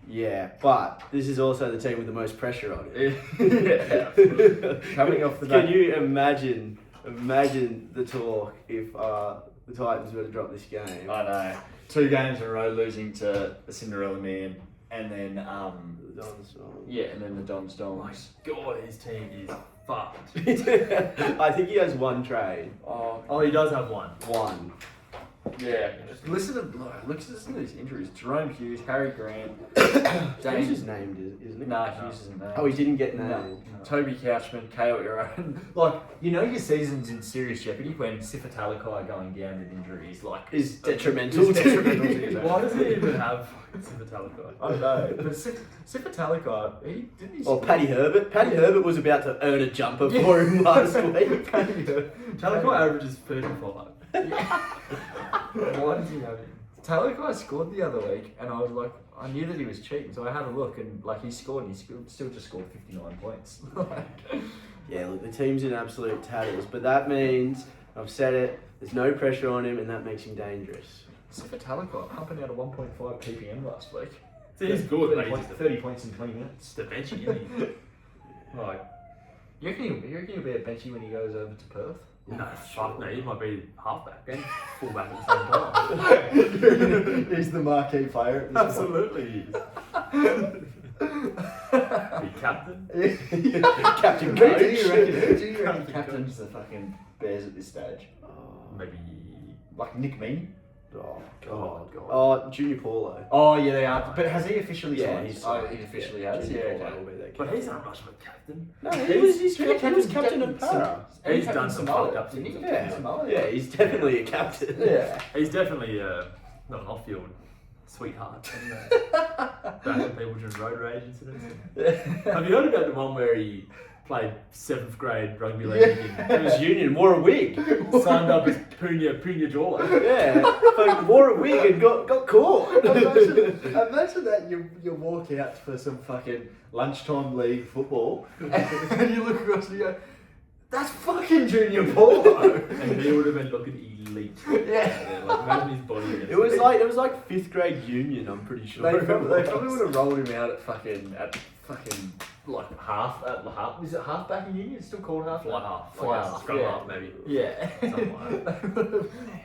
Speaker 2: Yeah, but this is also the team with the most pressure on it.
Speaker 1: Yeah. Coming off the
Speaker 2: Can you imagine the talk if the Titans were to drop this game?
Speaker 1: I know. 2 games in a row losing to the Cinderella Man, and then
Speaker 2: The Dons.
Speaker 1: and then the Dons.
Speaker 3: My God, his team is fucked.
Speaker 2: I think he has 1 trade.
Speaker 3: Oh, he does have one.
Speaker 2: 1.
Speaker 1: Yeah. Listen to these injuries. Jerome Hughes, Harry Grant,
Speaker 2: Hughes is named, isn't he?
Speaker 1: Nah, Hughes isn't named.
Speaker 2: Oh, he didn't get named.
Speaker 1: No. Toby Couchman, Kale Iro. Like, your season's in serious jeopardy when Sifa Talakai going down with injuries. Like,
Speaker 2: Is detrimental.
Speaker 1: Is detrimental to you.
Speaker 3: Why does he even have Civitality?
Speaker 1: I don't know. But Sifa Talakai, didn't he?
Speaker 2: Or Paddy Herbert. Paddy Herbert was about to earn a jumper for him last week.
Speaker 3: Talakai averages 35. Why does he have him?
Speaker 1: Talakai scored the other week, and I was like, I knew that he was cheating, so I had a look, and like he still just scored 59 points.
Speaker 2: Yeah, look, the team's in absolute tatters, but that means, I've said it, there's no pressure on him, and that makes him dangerous.
Speaker 1: Sifa Talakai pumping out a 1.5 ppm last week.
Speaker 3: See, he's good, but
Speaker 1: 30 points in 20 minutes.
Speaker 3: It's the benching, isn't he? Like,
Speaker 1: You reckon he'll be a benchy when he goes over to Perth?
Speaker 3: no, fuck no, he might be halfback and fullback at the same time.
Speaker 1: He's the marquee player.
Speaker 3: Absolutely he is. Be captain.
Speaker 2: Captain
Speaker 1: Who
Speaker 2: Coach.
Speaker 1: do you reckon captains the fucking Bears at this stage?
Speaker 3: Maybe.
Speaker 1: Like Nick Meaney?
Speaker 2: Oh,
Speaker 3: God.
Speaker 2: Oh, Junior Paulo.
Speaker 1: Oh, yeah, they are. But has he officially signed?
Speaker 2: he's
Speaker 1: He officially has?
Speaker 2: Junior
Speaker 1: Yeah,
Speaker 2: Paulo
Speaker 1: okay.
Speaker 2: will be there.
Speaker 3: But he's not much of a captain.
Speaker 2: No, he was captain of Para.
Speaker 3: He's done some fucked up
Speaker 1: Didn't he?
Speaker 3: things.
Speaker 2: Yeah, he's definitely a captain.
Speaker 1: Yeah.
Speaker 3: He's definitely not an off-field sweetheart. Bashing people during road rage incidents. Have you heard about the one where he played 7th grade rugby league
Speaker 2: It was Union, wore a wig.
Speaker 3: and signed up as Punya Jawler?
Speaker 2: Yeah, but wore a wig and got caught.
Speaker 1: Imagine that you walk out for some fucking lunchtime league football and you look across and you go, that's fucking Junior Paulo.
Speaker 3: And he would have been looking elite.
Speaker 1: Yeah.
Speaker 3: Like, imagine his body.
Speaker 2: It was like 5th grade Union, I'm pretty sure.
Speaker 1: They probably would have rolled him out at fucking like half. Is it half back in Union? It's still called half.
Speaker 3: Fly half.
Speaker 1: Fly
Speaker 3: Like a
Speaker 1: half.
Speaker 3: scrum
Speaker 1: Yeah.
Speaker 3: half, maybe.
Speaker 1: Yeah.
Speaker 3: Something like that.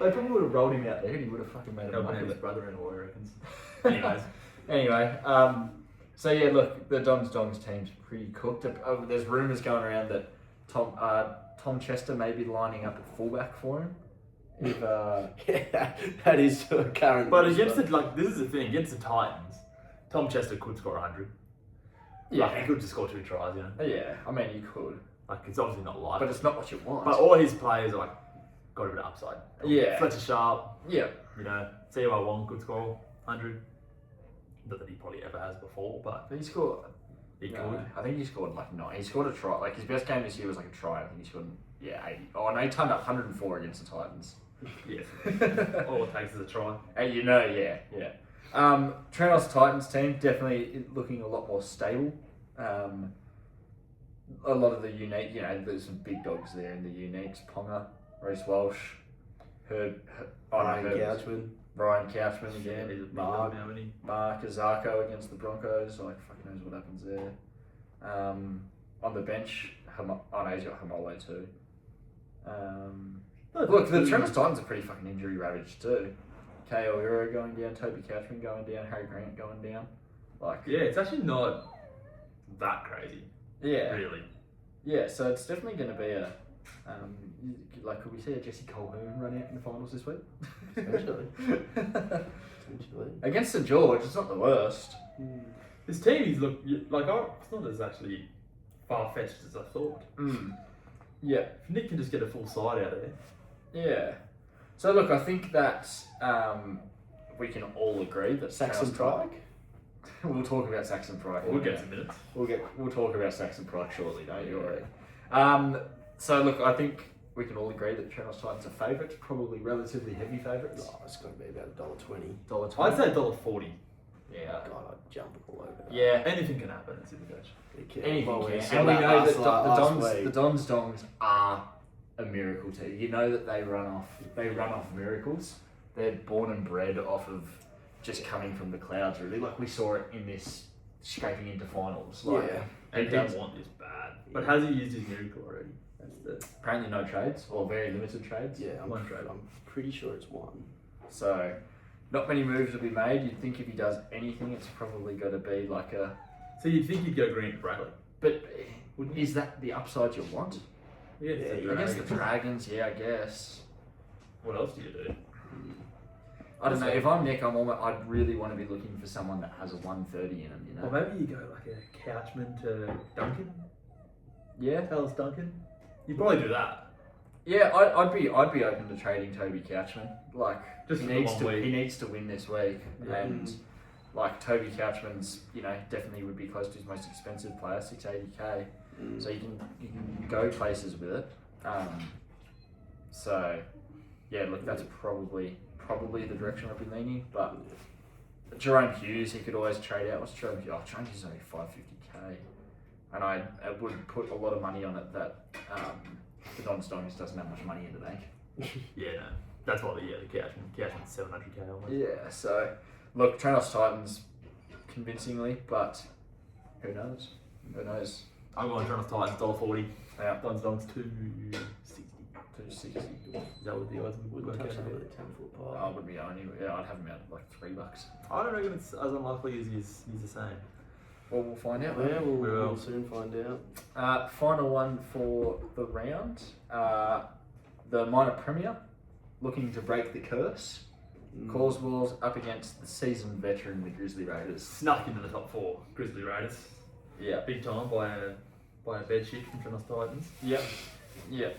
Speaker 1: They probably would have rolled him out there and he would have fucking made a
Speaker 3: Helping
Speaker 1: muck
Speaker 3: out
Speaker 1: of
Speaker 3: his
Speaker 1: it.
Speaker 3: brother-in-law, he reckons. Anyways.
Speaker 1: Anyway, so yeah, look, the Dons team's pretty cooked. There's rumours going around that Tom Chester maybe lining up at fullback for him. If
Speaker 2: Yeah, that is a current.
Speaker 3: But against this is the thing, against the Titans, Tom Chester could score 100. Like, he could just score 2 tries, you know.
Speaker 1: Yeah, I mean you could,
Speaker 3: Like, it's obviously not live.
Speaker 1: but it's not what you want.
Speaker 3: But all his players are like got a bit of upside.
Speaker 1: Yeah.
Speaker 3: Fletcher Sharp,
Speaker 1: yeah,
Speaker 3: you know, C.Y. Wong could score 100. Not that he probably ever has before, but
Speaker 1: but he scored.
Speaker 3: he
Speaker 1: No,
Speaker 3: could.
Speaker 1: I think he scored like 9. He scored a try. Like his best game this year was like a try. I think he scored 80. Oh no, he turned up 104 against the Titans.
Speaker 3: Yeah. All it takes is a try.
Speaker 1: And you know, yeah. Trenos Titans team definitely looking a lot more stable. A lot of the unique, you know, there's some big dogs there in the uniques. Ponga, Reece Walsh,
Speaker 2: Ryan
Speaker 1: Herbert,
Speaker 2: Couchman.
Speaker 1: Ryan Couchman
Speaker 3: Yeah,
Speaker 1: again.
Speaker 3: he's a big
Speaker 2: Mark.
Speaker 3: dog now, isn't he?
Speaker 1: Mark Azarko against the Broncos. Like, fucking knows what happens there. On the bench, he's got Hamole too. Look, the Trenos Titans are pretty fucking injury ravaged too. K.O. Hero going down, Toby Couchman going down, Harry Grant going down. Like,
Speaker 3: Yeah, it's actually not that crazy,
Speaker 1: yeah,
Speaker 3: really.
Speaker 1: yeah. So it's definitely going to be a, like, could we see a Jesse Colquhoun run out in the finals this week?
Speaker 2: Potentially. Potentially.
Speaker 1: Against St George, it's not the worst.
Speaker 3: This team is it's not as actually far fetched as I thought.
Speaker 1: Yeah.
Speaker 3: If Nick can just get a full side out of there.
Speaker 1: Yeah. So look, I think that we can all agree that
Speaker 2: Saxon
Speaker 1: Trenos
Speaker 2: Pryke.
Speaker 1: We'll talk about Saxon Pryke.
Speaker 3: We'll get some minutes.
Speaker 1: We'll talk about Saxon Pryke shortly, don't you worry. So look, I think we can all agree that Trenos Titans are favourites, probably relatively heavy favourites.
Speaker 2: Oh, it's got to be about $1.20.
Speaker 1: $1.20.
Speaker 3: I'd say $1.40.
Speaker 1: Yeah.
Speaker 2: God, I'd jump all over that.
Speaker 1: Yeah.
Speaker 3: Anything can happen in Supercoach.
Speaker 2: It can.
Speaker 1: Anything
Speaker 2: Well,
Speaker 1: can.
Speaker 2: saw
Speaker 1: And we
Speaker 2: that
Speaker 1: know that
Speaker 2: last
Speaker 1: the
Speaker 2: week.
Speaker 1: Dons Dongs are a miracle team. You know that they run off miracles. They're born and bred off of just coming from the clouds, really. Like we saw it in this scraping into finals. Like,
Speaker 2: Yeah.
Speaker 3: And
Speaker 1: it
Speaker 3: he
Speaker 1: does.
Speaker 3: want this bad. But has he used his miracle already? That's the
Speaker 1: Apparently no trades, or very limited trades.
Speaker 2: Yeah,
Speaker 3: One trade.
Speaker 2: I'm pretty sure it's one.
Speaker 1: So, not many moves will be made. You'd think if he does anything, it's probably got to be like a...
Speaker 3: So you'd think he'd go Grant to Bradley?
Speaker 1: But is that the upside you want?
Speaker 3: Yeah, it's the
Speaker 1: Against the
Speaker 3: Dragons.
Speaker 1: Dragons, yeah, I guess.
Speaker 3: What else do you do?
Speaker 1: I don't know. If I'm Nick, I'd really want to be looking for someone that has a 130 in them, you know?
Speaker 3: Or maybe you go like a Couchman to Duncan?
Speaker 1: Yeah?
Speaker 3: Talis Duncan? You'd probably do that.
Speaker 1: Yeah, I'd be open to trading Toby Couchman. Like,
Speaker 3: Just
Speaker 1: he
Speaker 3: for the
Speaker 1: needs
Speaker 3: 1
Speaker 1: to
Speaker 3: week.
Speaker 1: he needs to win this week,
Speaker 3: Yeah.
Speaker 1: and like Toby Couchman's, you know, definitely would be close to his most expensive player, 680k. So you can go places with it. So yeah, look, that's probably the direction I'd be leaning. But Jerome Hughes, he could always trade out. What's Jerome Hughes? Oh, Jerome Hughes is only 550k, and I would put a lot of money on it that the Don Stones doesn't have much money in the bank.
Speaker 3: Yeah, no. That's why the Couchman's 700k almost.
Speaker 1: Yeah, so look, Trenos Titans convincingly, but who knows? Who knows?
Speaker 3: I'm going Trenos Titans, $1.40.
Speaker 1: Yeah,
Speaker 3: Don's $2.60.
Speaker 1: 260.
Speaker 3: Is that what the odds would
Speaker 2: Wouldn't
Speaker 3: work
Speaker 2: touch
Speaker 3: out
Speaker 2: that
Speaker 3: to
Speaker 2: with
Speaker 3: be?
Speaker 2: a 10-foot
Speaker 1: I
Speaker 2: pie.
Speaker 1: wouldn't be only. Yeah, I'd have him out like $3.
Speaker 3: I don't reckon it's as unlikely as he's the same.
Speaker 1: Well, we'll find out.
Speaker 2: Yeah,
Speaker 3: We will.
Speaker 2: we'll soon find out.
Speaker 1: Final one for the round. The minor premier looking to break the curse. Carswell's up against the seasoned veteran, the Grizzly Raiders.
Speaker 3: Snuck into the top 4, Grizzly Raiders.
Speaker 1: Yeah.
Speaker 3: Big time by a bed sheet from Trenos Titans.
Speaker 1: Yep. Yep.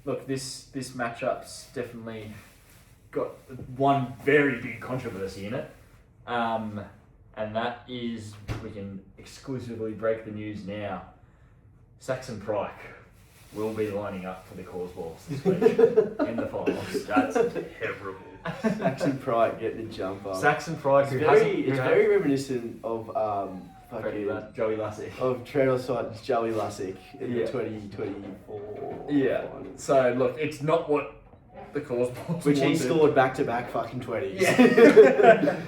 Speaker 1: Look, this matchup's definitely got one very big controversy in it. And that is, we can exclusively break the news now. Saxon Pryke will be lining up for the Carswells this week in the finals.
Speaker 3: That's terrible.
Speaker 2: Saxon Pryke getting a jumper.
Speaker 1: Saxon Pryke,
Speaker 2: It's very reminiscent of
Speaker 1: Joey Lassie.
Speaker 2: of Trenos Titans Joey Lussick in
Speaker 1: Yeah.
Speaker 2: the 2024
Speaker 1: Yeah.
Speaker 2: finals.
Speaker 1: So look, it's not what the Carswells
Speaker 2: Which he
Speaker 1: wanted.
Speaker 2: scored back-to-back fucking 20s.
Speaker 1: Yeah.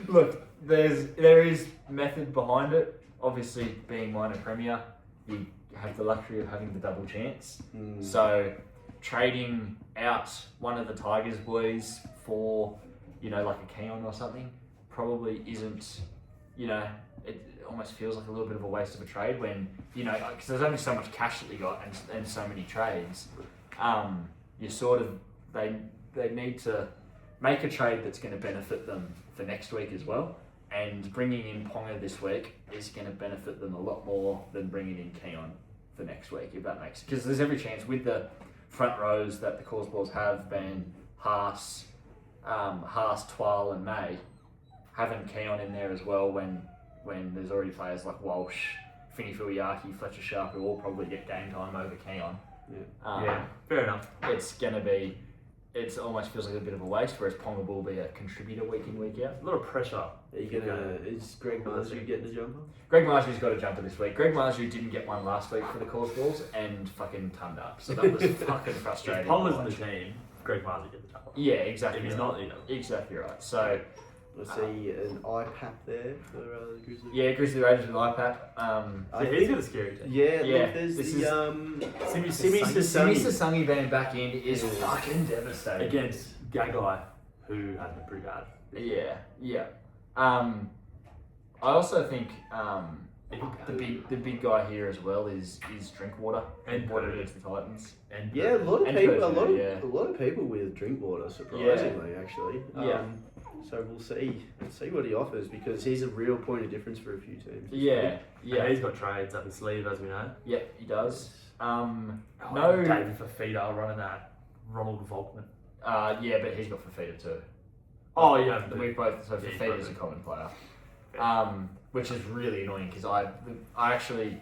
Speaker 1: Look, there is method behind it. Obviously, being minor premier, you have the luxury of having the double chance. So, trading out one of the Tigers boys for, you know, like a Keon or something, probably isn't you know, it almost feels like a little bit of a waste of a trade when, you know, because there's only so much cash that you got and so many trades. You sort of, they need to make a trade that's going to benefit them for next week as well. And bringing in Ponga this week is going to benefit them a lot more than bringing in Keon for next week, if that makes sense. Because there's every chance with the front rows that the Cause Balls have been Haas, Twal and May, having Keon in there as well when there's already players like Walsh, Finny Fuiaki, Fletcher Sharp who all probably get game time over Keon.
Speaker 3: Yeah, fair enough.
Speaker 1: It almost feels like a bit of a waste, whereas Ponga will be a contributor week in, week out.
Speaker 3: A lot of pressure.
Speaker 2: Is Greg Marsden getting a jumper?
Speaker 1: Greg Marshall's got a jumper this week. Greg Marshall didn't get one last week for the Cause Balls and fucking turned up. So that was fucking frustrating.
Speaker 3: If Ponga's in the team, Greg Marsden gets the jumper.
Speaker 1: Yeah, exactly.
Speaker 3: If he's not, you know.
Speaker 1: Exactly right. So,
Speaker 2: We'll see an iPad there for the Grizzlies.
Speaker 1: yeah, Grizzly Raiders with IPAP.
Speaker 3: He's got a scary team.
Speaker 2: Yeah,
Speaker 1: Yeah,
Speaker 2: look, there's
Speaker 1: this
Speaker 2: the
Speaker 3: Simi
Speaker 2: Simi
Speaker 1: Sami
Speaker 2: Sasani.
Speaker 1: Sasangi being back in is
Speaker 2: Yeah.
Speaker 1: fucking devastating.
Speaker 3: Against Gagai, who has been pretty bad.
Speaker 1: Yeah. I also think the big guy here as well is Drinkwater
Speaker 3: And
Speaker 1: water
Speaker 3: Purdy.
Speaker 1: against the Titans.
Speaker 3: And
Speaker 2: Yeah, a lot of
Speaker 1: And
Speaker 2: people,
Speaker 1: Persian, yeah.
Speaker 2: a lot of people with drink water, surprisingly, actually.
Speaker 1: Yeah.
Speaker 2: So we'll see what he offers because he's a real point of difference for a few teams.
Speaker 1: Yeah.
Speaker 3: And he's got trades up his sleeve, as we know.
Speaker 1: Yeah, he does. No.
Speaker 3: David Fafita running that. Ronald Volkman.
Speaker 1: Yeah, but he's got Fafita too.
Speaker 3: Oh, yeah.
Speaker 1: We've both. So
Speaker 3: Yeah, he's
Speaker 1: Fafita's a
Speaker 3: both.
Speaker 1: common player.
Speaker 3: Yeah.
Speaker 1: Which is really annoying because I actually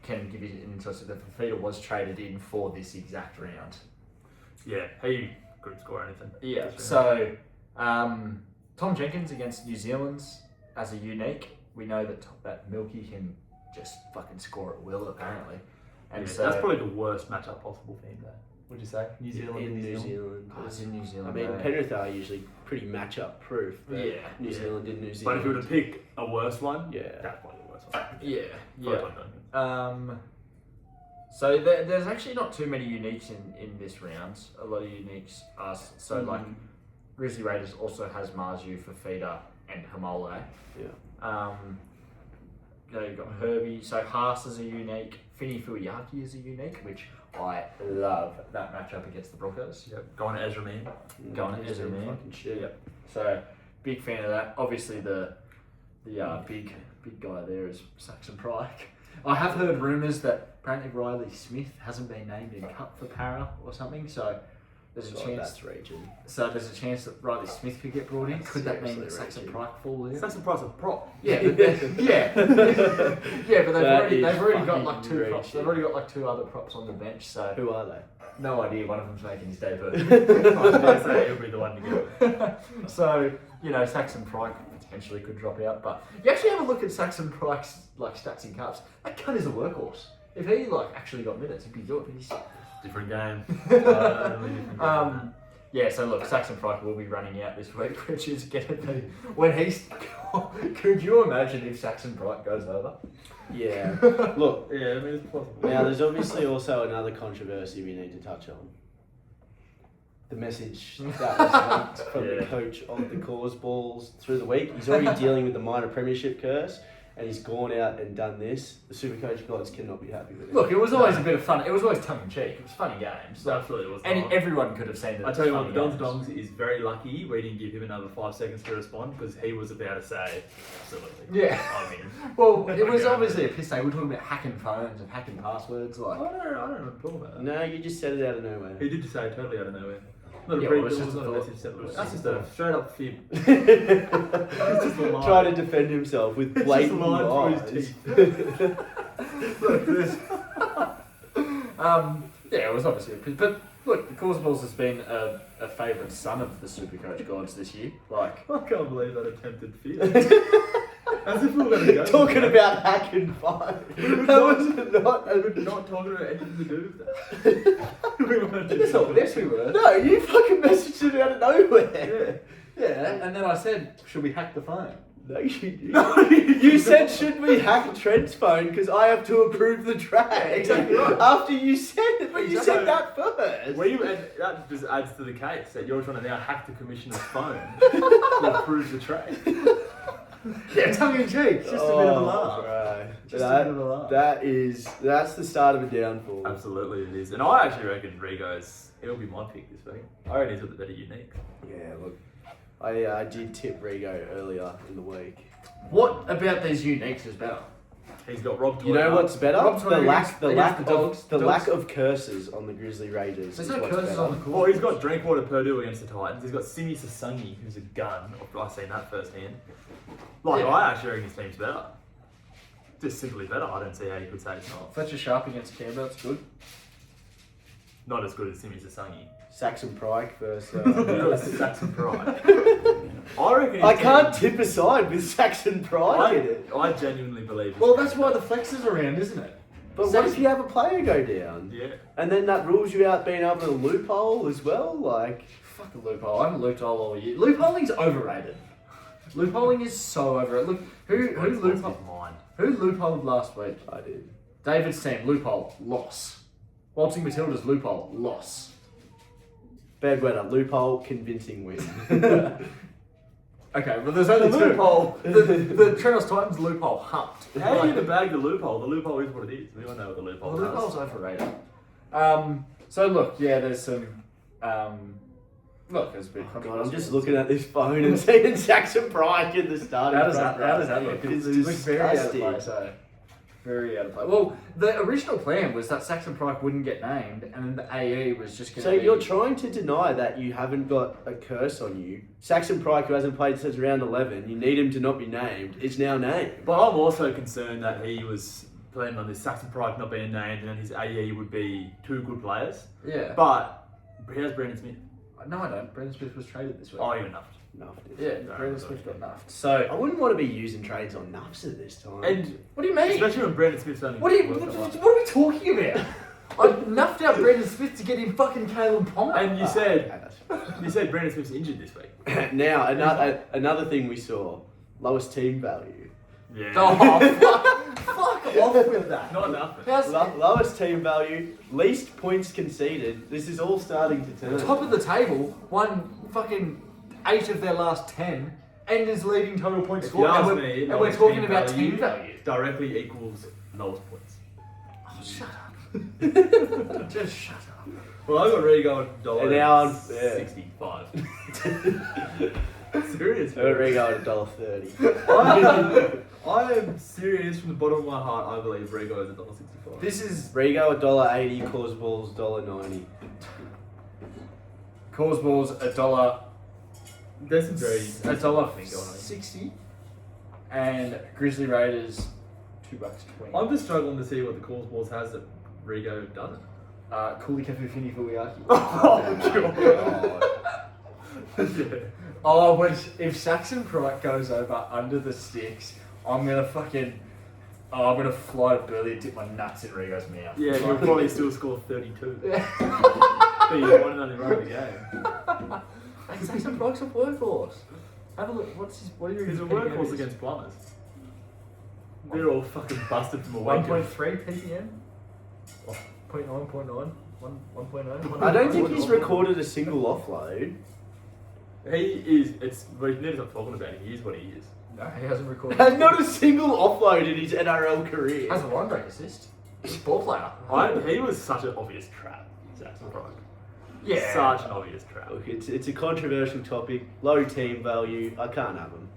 Speaker 1: can give you an insight that Fafita was traded in for this exact round.
Speaker 3: Yeah, he couldn't score anything.
Speaker 1: Yeah.
Speaker 3: This round.
Speaker 1: So, Tom Jenkins against New Zealand's as a unique. We know that Milky can just fucking score at will apparently, and
Speaker 3: Yeah,
Speaker 1: so
Speaker 3: that's probably the worst matchup possible for him there. Would you say? New Zealand
Speaker 2: in
Speaker 3: and
Speaker 2: New Zealand.
Speaker 1: Oh, it's in New Zealand.
Speaker 2: I mean,
Speaker 1: though.
Speaker 2: Penrith are usually pretty matchup proof. But
Speaker 1: Yeah,
Speaker 2: New
Speaker 3: yeah.
Speaker 2: Zealand in New
Speaker 3: But
Speaker 2: Zealand.
Speaker 3: if you were to pick a worse one,
Speaker 2: Yeah.
Speaker 3: that's probably the worst one.
Speaker 1: Yeah.
Speaker 3: For Tom Jenkins.
Speaker 1: So there's actually not too many uniques in this round. A lot of uniques are like Grizzly Raiders also has Marzu, Fafita, and Hamole.
Speaker 2: Yeah.
Speaker 1: You've got Herbie. So Haas is a unique. Finny Fuiaki is a unique, which I love that matchup against the Broncos.
Speaker 3: Yep. Going to Ezra Man.
Speaker 1: Going to
Speaker 2: He's
Speaker 1: Ezra
Speaker 2: been
Speaker 1: Man.
Speaker 2: fucking shit.
Speaker 1: Yep. So big fan of that. Obviously the big guy there is Saxon Pryke. I have heard rumours that apparently Riley Smith hasn't been named in Cup for Para or something. So there's a
Speaker 2: God,
Speaker 1: chance.
Speaker 2: that's region.
Speaker 1: So there's a chance that Riley Smith could get brought in. Could that mean that
Speaker 2: Seriously,
Speaker 1: Saxon
Speaker 2: Reggie.
Speaker 1: Pryke fall in?
Speaker 3: That's the price of prop.
Speaker 1: Yeah, but yeah, but they've
Speaker 2: That
Speaker 1: already
Speaker 2: is
Speaker 1: got
Speaker 2: fucking
Speaker 1: like two props.
Speaker 2: racist.
Speaker 1: They've already got like two other props on the bench. So
Speaker 2: Who are they?
Speaker 1: no idea. One of them's making his debut.
Speaker 3: I was going to say he'll be the one to get it.
Speaker 1: So Saxon Pryke potentially could drop out, but you actually have a look at Saxon Pryke's like stats in cups. That cunt is a workhorse. If he actually got minutes, he'd be good. He's
Speaker 3: Different game.
Speaker 1: Yeah, so look, Saxon Pryke will be running out this week, which is going to be when he's. Could you imagine if Saxon Pryke goes over?
Speaker 2: Yeah. Look,
Speaker 3: Yeah, I mean, it's possible.
Speaker 2: now there's obviously also another controversy we need to touch on. The message that was leaked from the
Speaker 3: Yeah.
Speaker 2: coach of the Cause Balls through the week. He's already dealing with the minor premiership curse, and he's gone out and done this. The Supercoach gods cannot be happy with it.
Speaker 1: Look, it was always a bit of fun. It was always tongue in cheek. It was funny games.
Speaker 3: So absolutely it was.
Speaker 1: And
Speaker 3: not.
Speaker 1: everyone could have seen that.
Speaker 3: I
Speaker 1: it
Speaker 3: tell you
Speaker 1: was
Speaker 3: what, the
Speaker 1: funny
Speaker 3: Dons
Speaker 1: games.
Speaker 3: Dongs is very lucky we didn't give him another 5 seconds to respond because he was about to say, absolutely.
Speaker 1: Yeah.
Speaker 3: I mean,
Speaker 1: Well, it was
Speaker 3: Okay.
Speaker 1: obviously a piss day. We're talking about hacking phones and hacking passwords.
Speaker 3: I
Speaker 1: Like,
Speaker 3: don't know what I'm talking about.
Speaker 2: No, you just said it out of nowhere.
Speaker 3: He did just say totally out of nowhere. Not a
Speaker 1: Yeah,
Speaker 3: pre-
Speaker 1: well, it's
Speaker 3: it
Speaker 1: just
Speaker 3: was
Speaker 1: a
Speaker 3: not a
Speaker 1: thought.
Speaker 3: message separate.
Speaker 1: It was
Speaker 3: That's
Speaker 1: just
Speaker 3: just
Speaker 1: a
Speaker 3: a straight up fib. just a lie.
Speaker 2: Trying to defend himself with
Speaker 3: It's
Speaker 2: blatant
Speaker 3: just a line through
Speaker 2: lies.
Speaker 3: his teeth.
Speaker 1: look, this. Yeah, it was obviously a piss. But look, the Cause Balls has been a favourite son of the Supercoach gods this year. Like,
Speaker 3: I can't believe that attempted fib. As if we were going to go.
Speaker 2: Talking about hacking phone. That was not.
Speaker 3: We're not talking about anything to do with that. We weren't
Speaker 1: yes,
Speaker 3: doing
Speaker 1: yes, we were.
Speaker 2: No, you fucking messaged it out of nowhere.
Speaker 1: Yeah, and then I said, should we hack the phone?
Speaker 2: No, you said, should we hack Trent's phone because I have to approve the trade?
Speaker 1: Exactly right.
Speaker 2: After you said it, but you
Speaker 3: Exactly.
Speaker 2: said that first.
Speaker 3: And that just adds to the case that you're trying to now hack the commissioner's phone to approve the trade.
Speaker 1: Yeah, tongue in cheek.
Speaker 3: Just a bit of a laugh.
Speaker 2: Right.
Speaker 3: Just a bit of a laugh.
Speaker 2: That's the start of a downfall.
Speaker 3: Absolutely, it is. And I actually reckon it'll be my pick this week. I reckon he's got the better unique.
Speaker 2: Yeah, look, I did tip Rigo earlier in the week.
Speaker 1: What about these uniques is better?
Speaker 3: He's got Rob
Speaker 2: You know
Speaker 3: Toyota.
Speaker 2: what's better?
Speaker 1: Rob
Speaker 2: The
Speaker 1: Toyota
Speaker 2: lack
Speaker 1: against the Dogs.
Speaker 2: the lack of curses on the Grizzly Raiders.
Speaker 1: There's
Speaker 2: is
Speaker 1: no
Speaker 2: what's
Speaker 1: curses
Speaker 2: better.
Speaker 1: on the court.
Speaker 3: Well, he's got Drinkwater Purdue against the Titans. He's got Simi Sasungi, who's a gun. I've seen that firsthand. Like,
Speaker 1: Yeah.
Speaker 3: I actually reckon his team's better. Just simply better. I don't see how you could say it's not.
Speaker 1: Fletcher Sharp against Canberra, that's good.
Speaker 3: Not as good as Simi Sasungi.
Speaker 2: Saxon Pryke versus.
Speaker 3: You're a Saxon Pride. I reckon. his
Speaker 2: I can't
Speaker 3: team-
Speaker 2: tip aside with Saxon Pryke in it.
Speaker 3: I genuinely believe. his
Speaker 1: Well,
Speaker 3: team's
Speaker 1: that's why the
Speaker 3: better.
Speaker 1: flex is around, isn't it?
Speaker 2: But what if you have a player go down?
Speaker 3: Yeah.
Speaker 2: And then that rules you out being able to loophole as well? Like,
Speaker 1: Fuck a loophole. I haven't loophole all year. Loopholing's overrated. Loopholing is so overrated. Look, who
Speaker 3: Lost his
Speaker 1: loophole?
Speaker 3: mind.
Speaker 1: Who loopholed last week?
Speaker 2: I did.
Speaker 1: David's team, loophole, loss. Waltzing Matilda's loophole, loss.
Speaker 2: Bedwetter, loophole, convincing win.
Speaker 1: Okay, but there's only
Speaker 3: The
Speaker 1: two.
Speaker 3: loophole.
Speaker 1: The Trentals Titans loophole humped.
Speaker 3: How are you going to bag the loophole? The loophole is what it is. We all know what the loophole
Speaker 1: Well, the
Speaker 3: does.
Speaker 1: loophole's overrated. So look, yeah, there's some. Look, there's a bit.
Speaker 2: Oh God, I'm just looking at this phone and seeing Saxon Pryke in the starting.
Speaker 1: How does
Speaker 2: front
Speaker 1: that
Speaker 2: row.
Speaker 1: look?
Speaker 2: It's
Speaker 1: It looks very out of
Speaker 2: disgusting.
Speaker 1: place. So very out of place. Well, the original plan was that Saxon Pryke wouldn't get named, and then the AE was just going to.
Speaker 2: So you're trying to deny that you haven't got a curse on you. Saxon Pryke, who hasn't played since round 11, you need him to not be named, is now named.
Speaker 3: But I'm also concerned that he was planning on this Saxon Pryke not being named and then his AE would be two good players.
Speaker 1: Yeah.
Speaker 3: But here's Brandon Smith.
Speaker 1: No, I don't. Brendan Smith was traded this week.
Speaker 3: Oh, even enough.
Speaker 2: Nuffed it.
Speaker 1: Yeah,
Speaker 3: No,
Speaker 1: Brendan
Speaker 3: no,
Speaker 1: Smith
Speaker 3: no.
Speaker 1: got nuffed. So
Speaker 2: I wouldn't want to be using trades on nuffs at this time.
Speaker 3: And
Speaker 1: what do you mean?
Speaker 3: especially when Brandon Smith's only
Speaker 1: What are
Speaker 3: worked a lot.
Speaker 1: we talking about? I nuffed out Brendan Smith to get him fucking Caleb Palmer.
Speaker 3: And you said
Speaker 2: Okay, that's fine.
Speaker 3: Brandon Smith's injured this week.
Speaker 2: Now, another thing we saw, lowest team value.
Speaker 3: Yeah.
Speaker 1: Oh, fuck off with that.
Speaker 3: Not enough.
Speaker 1: How's
Speaker 2: Lowest team value, least points conceded. This is all starting to turn.
Speaker 1: top of the table? Won fucking 8 of their last 10, and is leading total points
Speaker 3: If you
Speaker 1: scored.
Speaker 3: ask
Speaker 1: And
Speaker 3: me,
Speaker 1: we're
Speaker 3: lowest
Speaker 1: talking
Speaker 3: team
Speaker 1: about
Speaker 3: value
Speaker 1: team value.
Speaker 3: directly equals lowest points.
Speaker 1: Oh, shut up. Just shut up.
Speaker 3: Well, I got Rigo at
Speaker 2: And now, yeah.
Speaker 3: $65. Serious.
Speaker 2: There we
Speaker 3: bro.
Speaker 2: go at $1.30.
Speaker 3: I am serious from the bottom of my heart. I believe Rigo is at $1.65.
Speaker 1: This is
Speaker 2: Rigo $1.80, cause balls $1.90.
Speaker 1: cause balls $1.
Speaker 3: There's some very
Speaker 1: $1.60, and Grizzly Raiders $2.20.
Speaker 3: I'm just struggling to see what the Calls Balls has that Rigo doesn't.
Speaker 1: Cooley Kefufini Fuliaki.
Speaker 3: Yeah.
Speaker 1: Oh, if Saxon Pryke goes over under the sticks, I'm gonna fly to Burley and dip my nuts in Rigo's mouth.
Speaker 3: Yeah, he'll probably still score 32. But he's one and only run of the game.
Speaker 1: Hey, Saxon Pryke's a workhorse. Have a look. What are your
Speaker 3: He's a
Speaker 1: PPM
Speaker 3: workhorse
Speaker 1: is?
Speaker 3: against plumbers. They're all fucking busted from a
Speaker 1: 1.3
Speaker 3: weekend.
Speaker 1: ppm. 0.9, 0.9, 1.0.
Speaker 2: I don't think he's recorded a single offload.
Speaker 3: He is. But he needs not talking about it. He is what he is.
Speaker 1: No, he hasn't recorded.
Speaker 2: Has not a single offload in his NRL career.
Speaker 1: Has a line break assist. He's a ball player.
Speaker 3: He was such an obvious trap, Saxon Pryke.
Speaker 1: Yeah.
Speaker 3: Such an obvious trap.
Speaker 2: Look, it's a controversial topic. Low team value. I can't have him.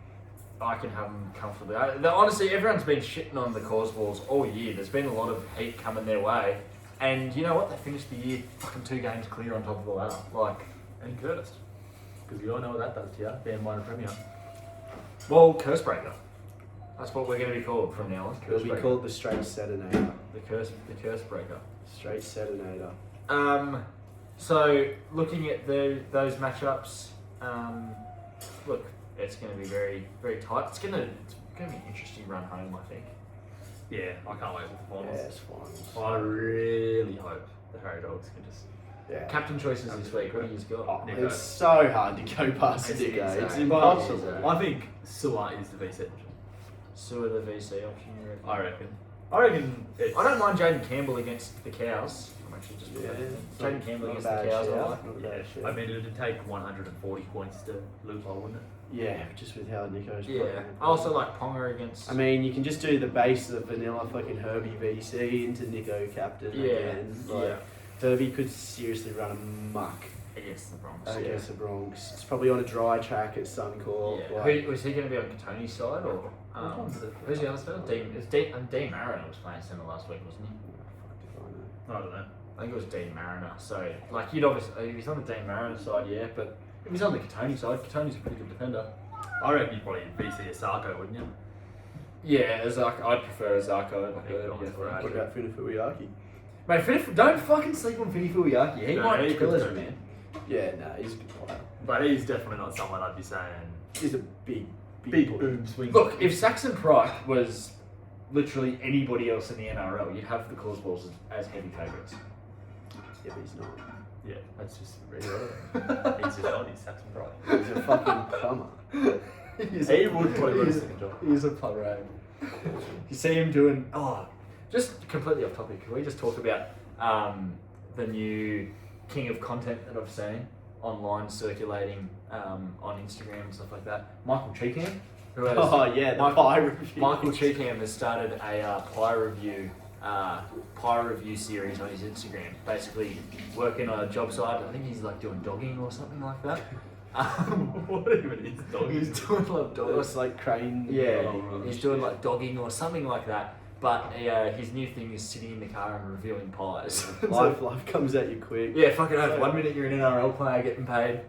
Speaker 1: I can have them comfortably. Honestly, everyone's been shitting on the cause balls all year. There's been a lot of heat coming their way. And you know what? They finished the year fucking 2 games clear on top of the ladder. Like,
Speaker 3: And cursed. Because we all know what that does to you. Being minor premier.
Speaker 1: well, curse breaker. That's what we're going to be called from now on.
Speaker 2: It'll
Speaker 1: Curse
Speaker 2: be
Speaker 1: breaker.
Speaker 2: called the straight Saturnator.
Speaker 1: The curse breaker.
Speaker 2: Straight Saturnator.
Speaker 1: So looking at those matchups, look, it's going to be very, very tight. It's going to be an interesting run home, I think.
Speaker 3: Yeah, I can't wait for the finals.
Speaker 2: Yeah, it's fine.
Speaker 3: I really hope the Harry Dogs can just.
Speaker 2: Yeah.
Speaker 1: Captain choices this week. What do you got?
Speaker 2: Oh,
Speaker 3: Nico.
Speaker 2: it's so hard to go past
Speaker 1: It's
Speaker 2: Nico.
Speaker 1: insane.
Speaker 2: It's
Speaker 1: But-
Speaker 2: impossible.
Speaker 3: I think Sua is the VC option.
Speaker 1: Sewer the VC option, you reckon?
Speaker 3: I reckon it's.
Speaker 1: I don't mind Jaden Campbell against the Cows. I'm actually just
Speaker 2: Yeah,
Speaker 1: Jaden Campbell
Speaker 2: not a
Speaker 1: against the
Speaker 2: bad
Speaker 1: Cows. I
Speaker 2: shout,
Speaker 1: like.
Speaker 2: not a
Speaker 3: Yeah,
Speaker 2: bad shout.
Speaker 3: I mean, it'd take 140 points to loophole, wouldn't it?
Speaker 2: Yeah, just with how Nico's
Speaker 1: Yeah.
Speaker 2: playing.
Speaker 1: I also like Ponga against.
Speaker 2: I mean, you can just do the base of the vanilla fucking Herbie VC into Nico captain
Speaker 1: Yeah.
Speaker 2: again. Like, Herbie could seriously run amok
Speaker 1: against the Bronx.
Speaker 2: against the Bronx. It's probably on a dry track at Suncorp.
Speaker 1: Yeah.
Speaker 2: Like,
Speaker 1: Who, was he going to be on Katoni's side or? Who's the other side? Dean Mariner was playing centre last week, wasn't he?
Speaker 3: I don't know.
Speaker 1: I think it was Dean Mariner. So, like, you'd obviously, if he's on the Dean Mariner side, yeah, but if he's on the Katoni side, Katoni's a pretty good defender.
Speaker 3: I reckon you'd probably VC Asako, wouldn't you?
Speaker 1: Yeah, I'd prefer Azarko over
Speaker 3: I think
Speaker 1: Herbie.
Speaker 3: that's
Speaker 1: Yeah.
Speaker 3: right.
Speaker 2: what about Funafuiaki?
Speaker 1: Mate, don't fucking sleep on Finny Fuiaki. He
Speaker 3: No,
Speaker 1: might
Speaker 3: he
Speaker 1: kill
Speaker 3: could
Speaker 1: us,
Speaker 3: do.
Speaker 1: man.
Speaker 2: Yeah, no, he's a good player.
Speaker 3: But he's definitely not someone I'd be saying.
Speaker 2: He's a big
Speaker 3: Big
Speaker 2: boy.
Speaker 3: boom swing.
Speaker 1: Look, if Saxon Pryke was literally anybody else in the NRL, you'd have the Causeballs as heavy favourites.
Speaker 2: Yeah, but he's not.
Speaker 3: Yeah, that's just really relevant. He's just on his Saxon Pride.
Speaker 2: He's a fucking plumber.
Speaker 3: He would probably win a second job.
Speaker 1: He's a plumber. You see him doing. Oh, just completely off topic. Can we just talk about the new king of content that I've seen online circulating on Instagram and stuff like that? Michael Cheekham, who has
Speaker 2: Oh yeah, the pie review.
Speaker 1: Michael Cheekham has started a pie review series on his Instagram. Basically, working on a job site. I think he's like doing dogging or something like that.
Speaker 3: What even is dogging?
Speaker 1: He's doing like dogging.
Speaker 2: It's like crane.
Speaker 1: Yeah, he's doing like dogging or something like that. But his new thing is sitting in the car and reviewing pies.
Speaker 2: Life comes at you quick.
Speaker 1: Yeah, fucking over 1 minute you're an NRL player getting paid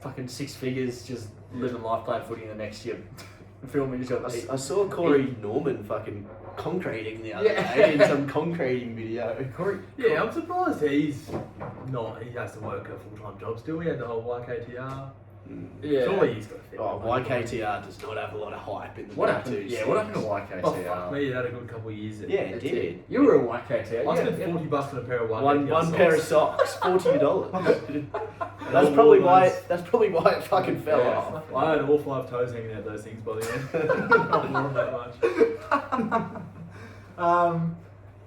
Speaker 1: fucking six figures, just living life playing footy, and the next you're filming yourself.
Speaker 2: I saw Corey Norman fucking concreting the other
Speaker 1: Yeah.
Speaker 2: day in some concreting video.
Speaker 1: Corey,
Speaker 3: Yeah, I'm surprised he's not. He has to work a full-time job still. He had the whole YKTR.
Speaker 1: yeah.
Speaker 3: Surely he's got a fit.
Speaker 2: Oh, YKTR does not have a lot of hype in the
Speaker 1: What
Speaker 2: top
Speaker 1: happened?
Speaker 2: two
Speaker 1: Yeah, what happened to
Speaker 2: series.
Speaker 3: Oh,
Speaker 1: YKTR?
Speaker 3: fuck me, he had a good couple of years.
Speaker 2: Yeah, it did.
Speaker 1: You were a YKTR.
Speaker 3: I spent
Speaker 1: yeah.
Speaker 3: $40 on a pair of YKTR
Speaker 2: One
Speaker 3: socks.
Speaker 2: pair of socks, $40.
Speaker 3: And
Speaker 2: That's
Speaker 3: all
Speaker 2: probably
Speaker 3: the
Speaker 2: why.
Speaker 3: ones-
Speaker 2: That's probably why it fucking fell
Speaker 1: Yeah.
Speaker 2: off.
Speaker 3: I had all 5 toes hanging out those things by the end. Not worn that much.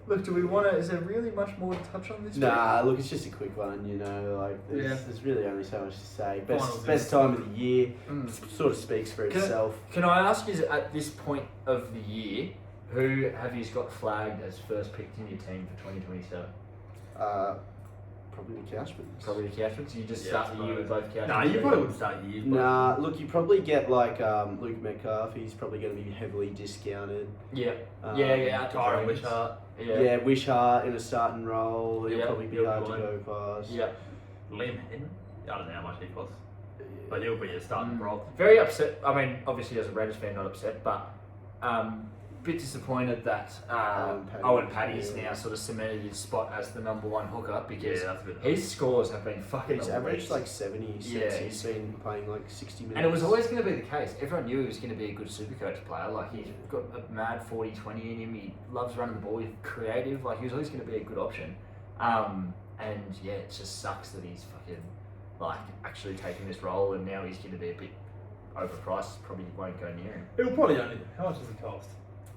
Speaker 1: Look, do we want to? Is there really much more to touch on this?
Speaker 2: Nah, look, it's just a quick one. You know, like
Speaker 3: Yeah.
Speaker 2: there's really only so much to say.
Speaker 3: Finals
Speaker 2: Best time of the year.
Speaker 1: Mm.
Speaker 2: Sort of speaks for itself.
Speaker 1: Can I ask you, at this point of the year, who have you got flagged as first picked in your team for 2027?
Speaker 2: Probably the Couchmans.
Speaker 1: Probably the Couchmans. You just
Speaker 3: Yeah,
Speaker 1: start the year with both Couchmans.
Speaker 3: Nah, you probably wouldn't start years.
Speaker 2: Nah, look, you probably get like Luke Metcalf. He's probably going to be heavily discounted.
Speaker 1: Yeah.
Speaker 2: Um,
Speaker 1: yeah. Out to
Speaker 3: Tyron
Speaker 1: Dragons.
Speaker 3: Wishart.
Speaker 2: Yeah, Wishart in a starting role. He'll
Speaker 1: Yeah,
Speaker 2: probably be
Speaker 3: he'll
Speaker 2: hard
Speaker 3: be
Speaker 2: to go past.
Speaker 1: Yeah.
Speaker 3: Liam Henry. I don't know how much he costs. But he'll be a starting role.
Speaker 1: Very upset. I mean, obviously as a Raiders fan, not upset, but bit disappointed that Owen Paddy's now sort of cemented his spot as the number one hooker because
Speaker 3: Yeah, that's a bit.
Speaker 1: his scores have been fucking
Speaker 2: He's
Speaker 1: elite.
Speaker 2: averaged like 70 since
Speaker 1: Yeah,
Speaker 2: he's been playing like 60 minutes.
Speaker 1: And it was always going to be the case. Everyone knew he was going to be a good Supercoach player. Like, he's got a mad 40-20 in him. He loves running the ball. He's creative. Like, he was always going to be a good option. And, yeah, it just sucks that he's fucking, like, actually taking this role and now he's going to be a bit overpriced. Probably won't go near him.
Speaker 3: He'll probably only. How much does it cost?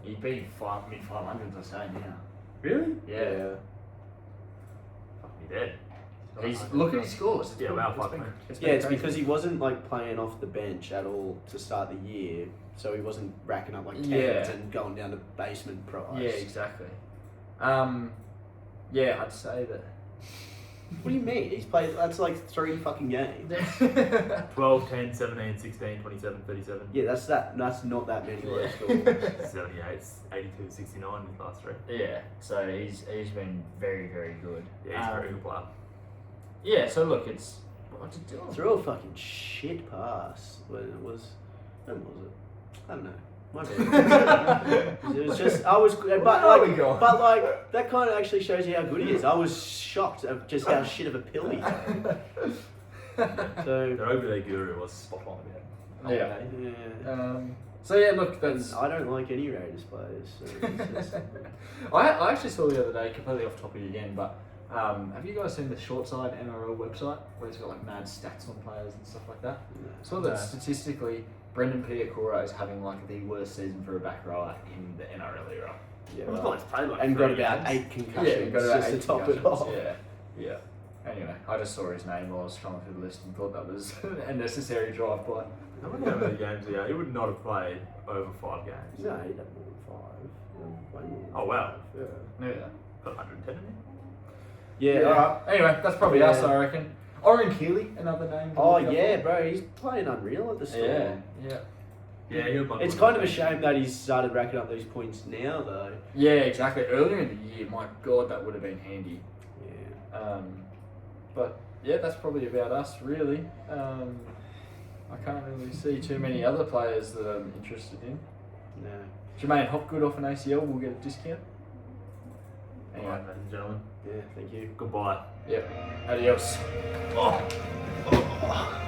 Speaker 1: He'd be mid-500s, I say, now.
Speaker 3: Really?
Speaker 1: Yeah.
Speaker 3: Fuck me dead.
Speaker 1: Look at his scores.
Speaker 3: Yeah, wow, fuck me.
Speaker 2: Yeah, it's because he wasn't like playing off the bench at all to start the year, so he wasn't racking up like tens
Speaker 1: Yeah.
Speaker 2: and going down to basement price.
Speaker 1: Yeah, exactly. Yeah, I'd say that.
Speaker 2: What do you mean? He's played. That's like 3 fucking games.
Speaker 3: 12, 10, 17, 16, 27, 37.
Speaker 2: Yeah, that's that. That's not that many low
Speaker 1: Yeah.
Speaker 2: scores.
Speaker 3: 78, 82, 69 in his last 3.
Speaker 1: Yeah, so he's been very, very good.
Speaker 3: Yeah, he's a very good player.
Speaker 1: Yeah, so look, it's what's it doing?
Speaker 2: Threw a fucking shit pass when it was. When was it? I don't know. My bad. It was just I was, but
Speaker 1: Where are we
Speaker 2: like,
Speaker 1: going?
Speaker 2: but like that kind of actually shows you how good he is. I was shocked at just how shit of a pill he had. So
Speaker 3: Their over their guru was spot on about
Speaker 1: Yeah.
Speaker 2: yeah.
Speaker 1: So yeah, look, that's.
Speaker 2: I don't like any Raiders players. So it's just,
Speaker 1: I actually saw the other day, completely off topic again, but have you guys seen the Short Side NRL website where it's got like mad stats on players and stuff like that? So that
Speaker 3: No.
Speaker 1: statistically, Brendan Piakura is having like the worst season for a back rower in the NRL era.
Speaker 2: yeah,
Speaker 3: Well,
Speaker 2: well,
Speaker 3: he's played like
Speaker 2: and got
Speaker 3: 3
Speaker 2: about
Speaker 3: games.
Speaker 2: 8 concussions just to top it off.
Speaker 1: Yeah. Anyway, I just saw his name while I was scrolling through the list and thought that was a necessary drive-by.
Speaker 3: How many games he had? He would not have played over 5 games.
Speaker 2: No, he had more than 5. Way more than
Speaker 3: Oh, wow.
Speaker 2: 5, yeah.
Speaker 1: Yeah.
Speaker 3: Got 110 in there.
Speaker 1: Yeah. All right. Anyway, that's probably us, I reckon. Oren Keeley, another name. to
Speaker 2: Oh
Speaker 1: look out
Speaker 2: yeah,
Speaker 1: for.
Speaker 2: bro, he's playing unreal at the Storm.
Speaker 1: Yeah. Yeah.
Speaker 3: Yeah, he would.
Speaker 2: It's kind of a shame that he's started racking up these points now, though.
Speaker 1: Yeah, exactly. Earlier in the year, my God, that would have been handy.
Speaker 2: Yeah.
Speaker 1: But yeah, that's probably about us, really. I can't really see too many other players that I'm interested in.
Speaker 2: No.
Speaker 1: Jermaine Hopgood off an ACL will get a discount.
Speaker 3: All
Speaker 1: Anyway,
Speaker 3: right, ladies and gentlemen.
Speaker 2: Yeah, thank you.
Speaker 3: Goodbye.
Speaker 1: yep. Adios.
Speaker 3: Oh.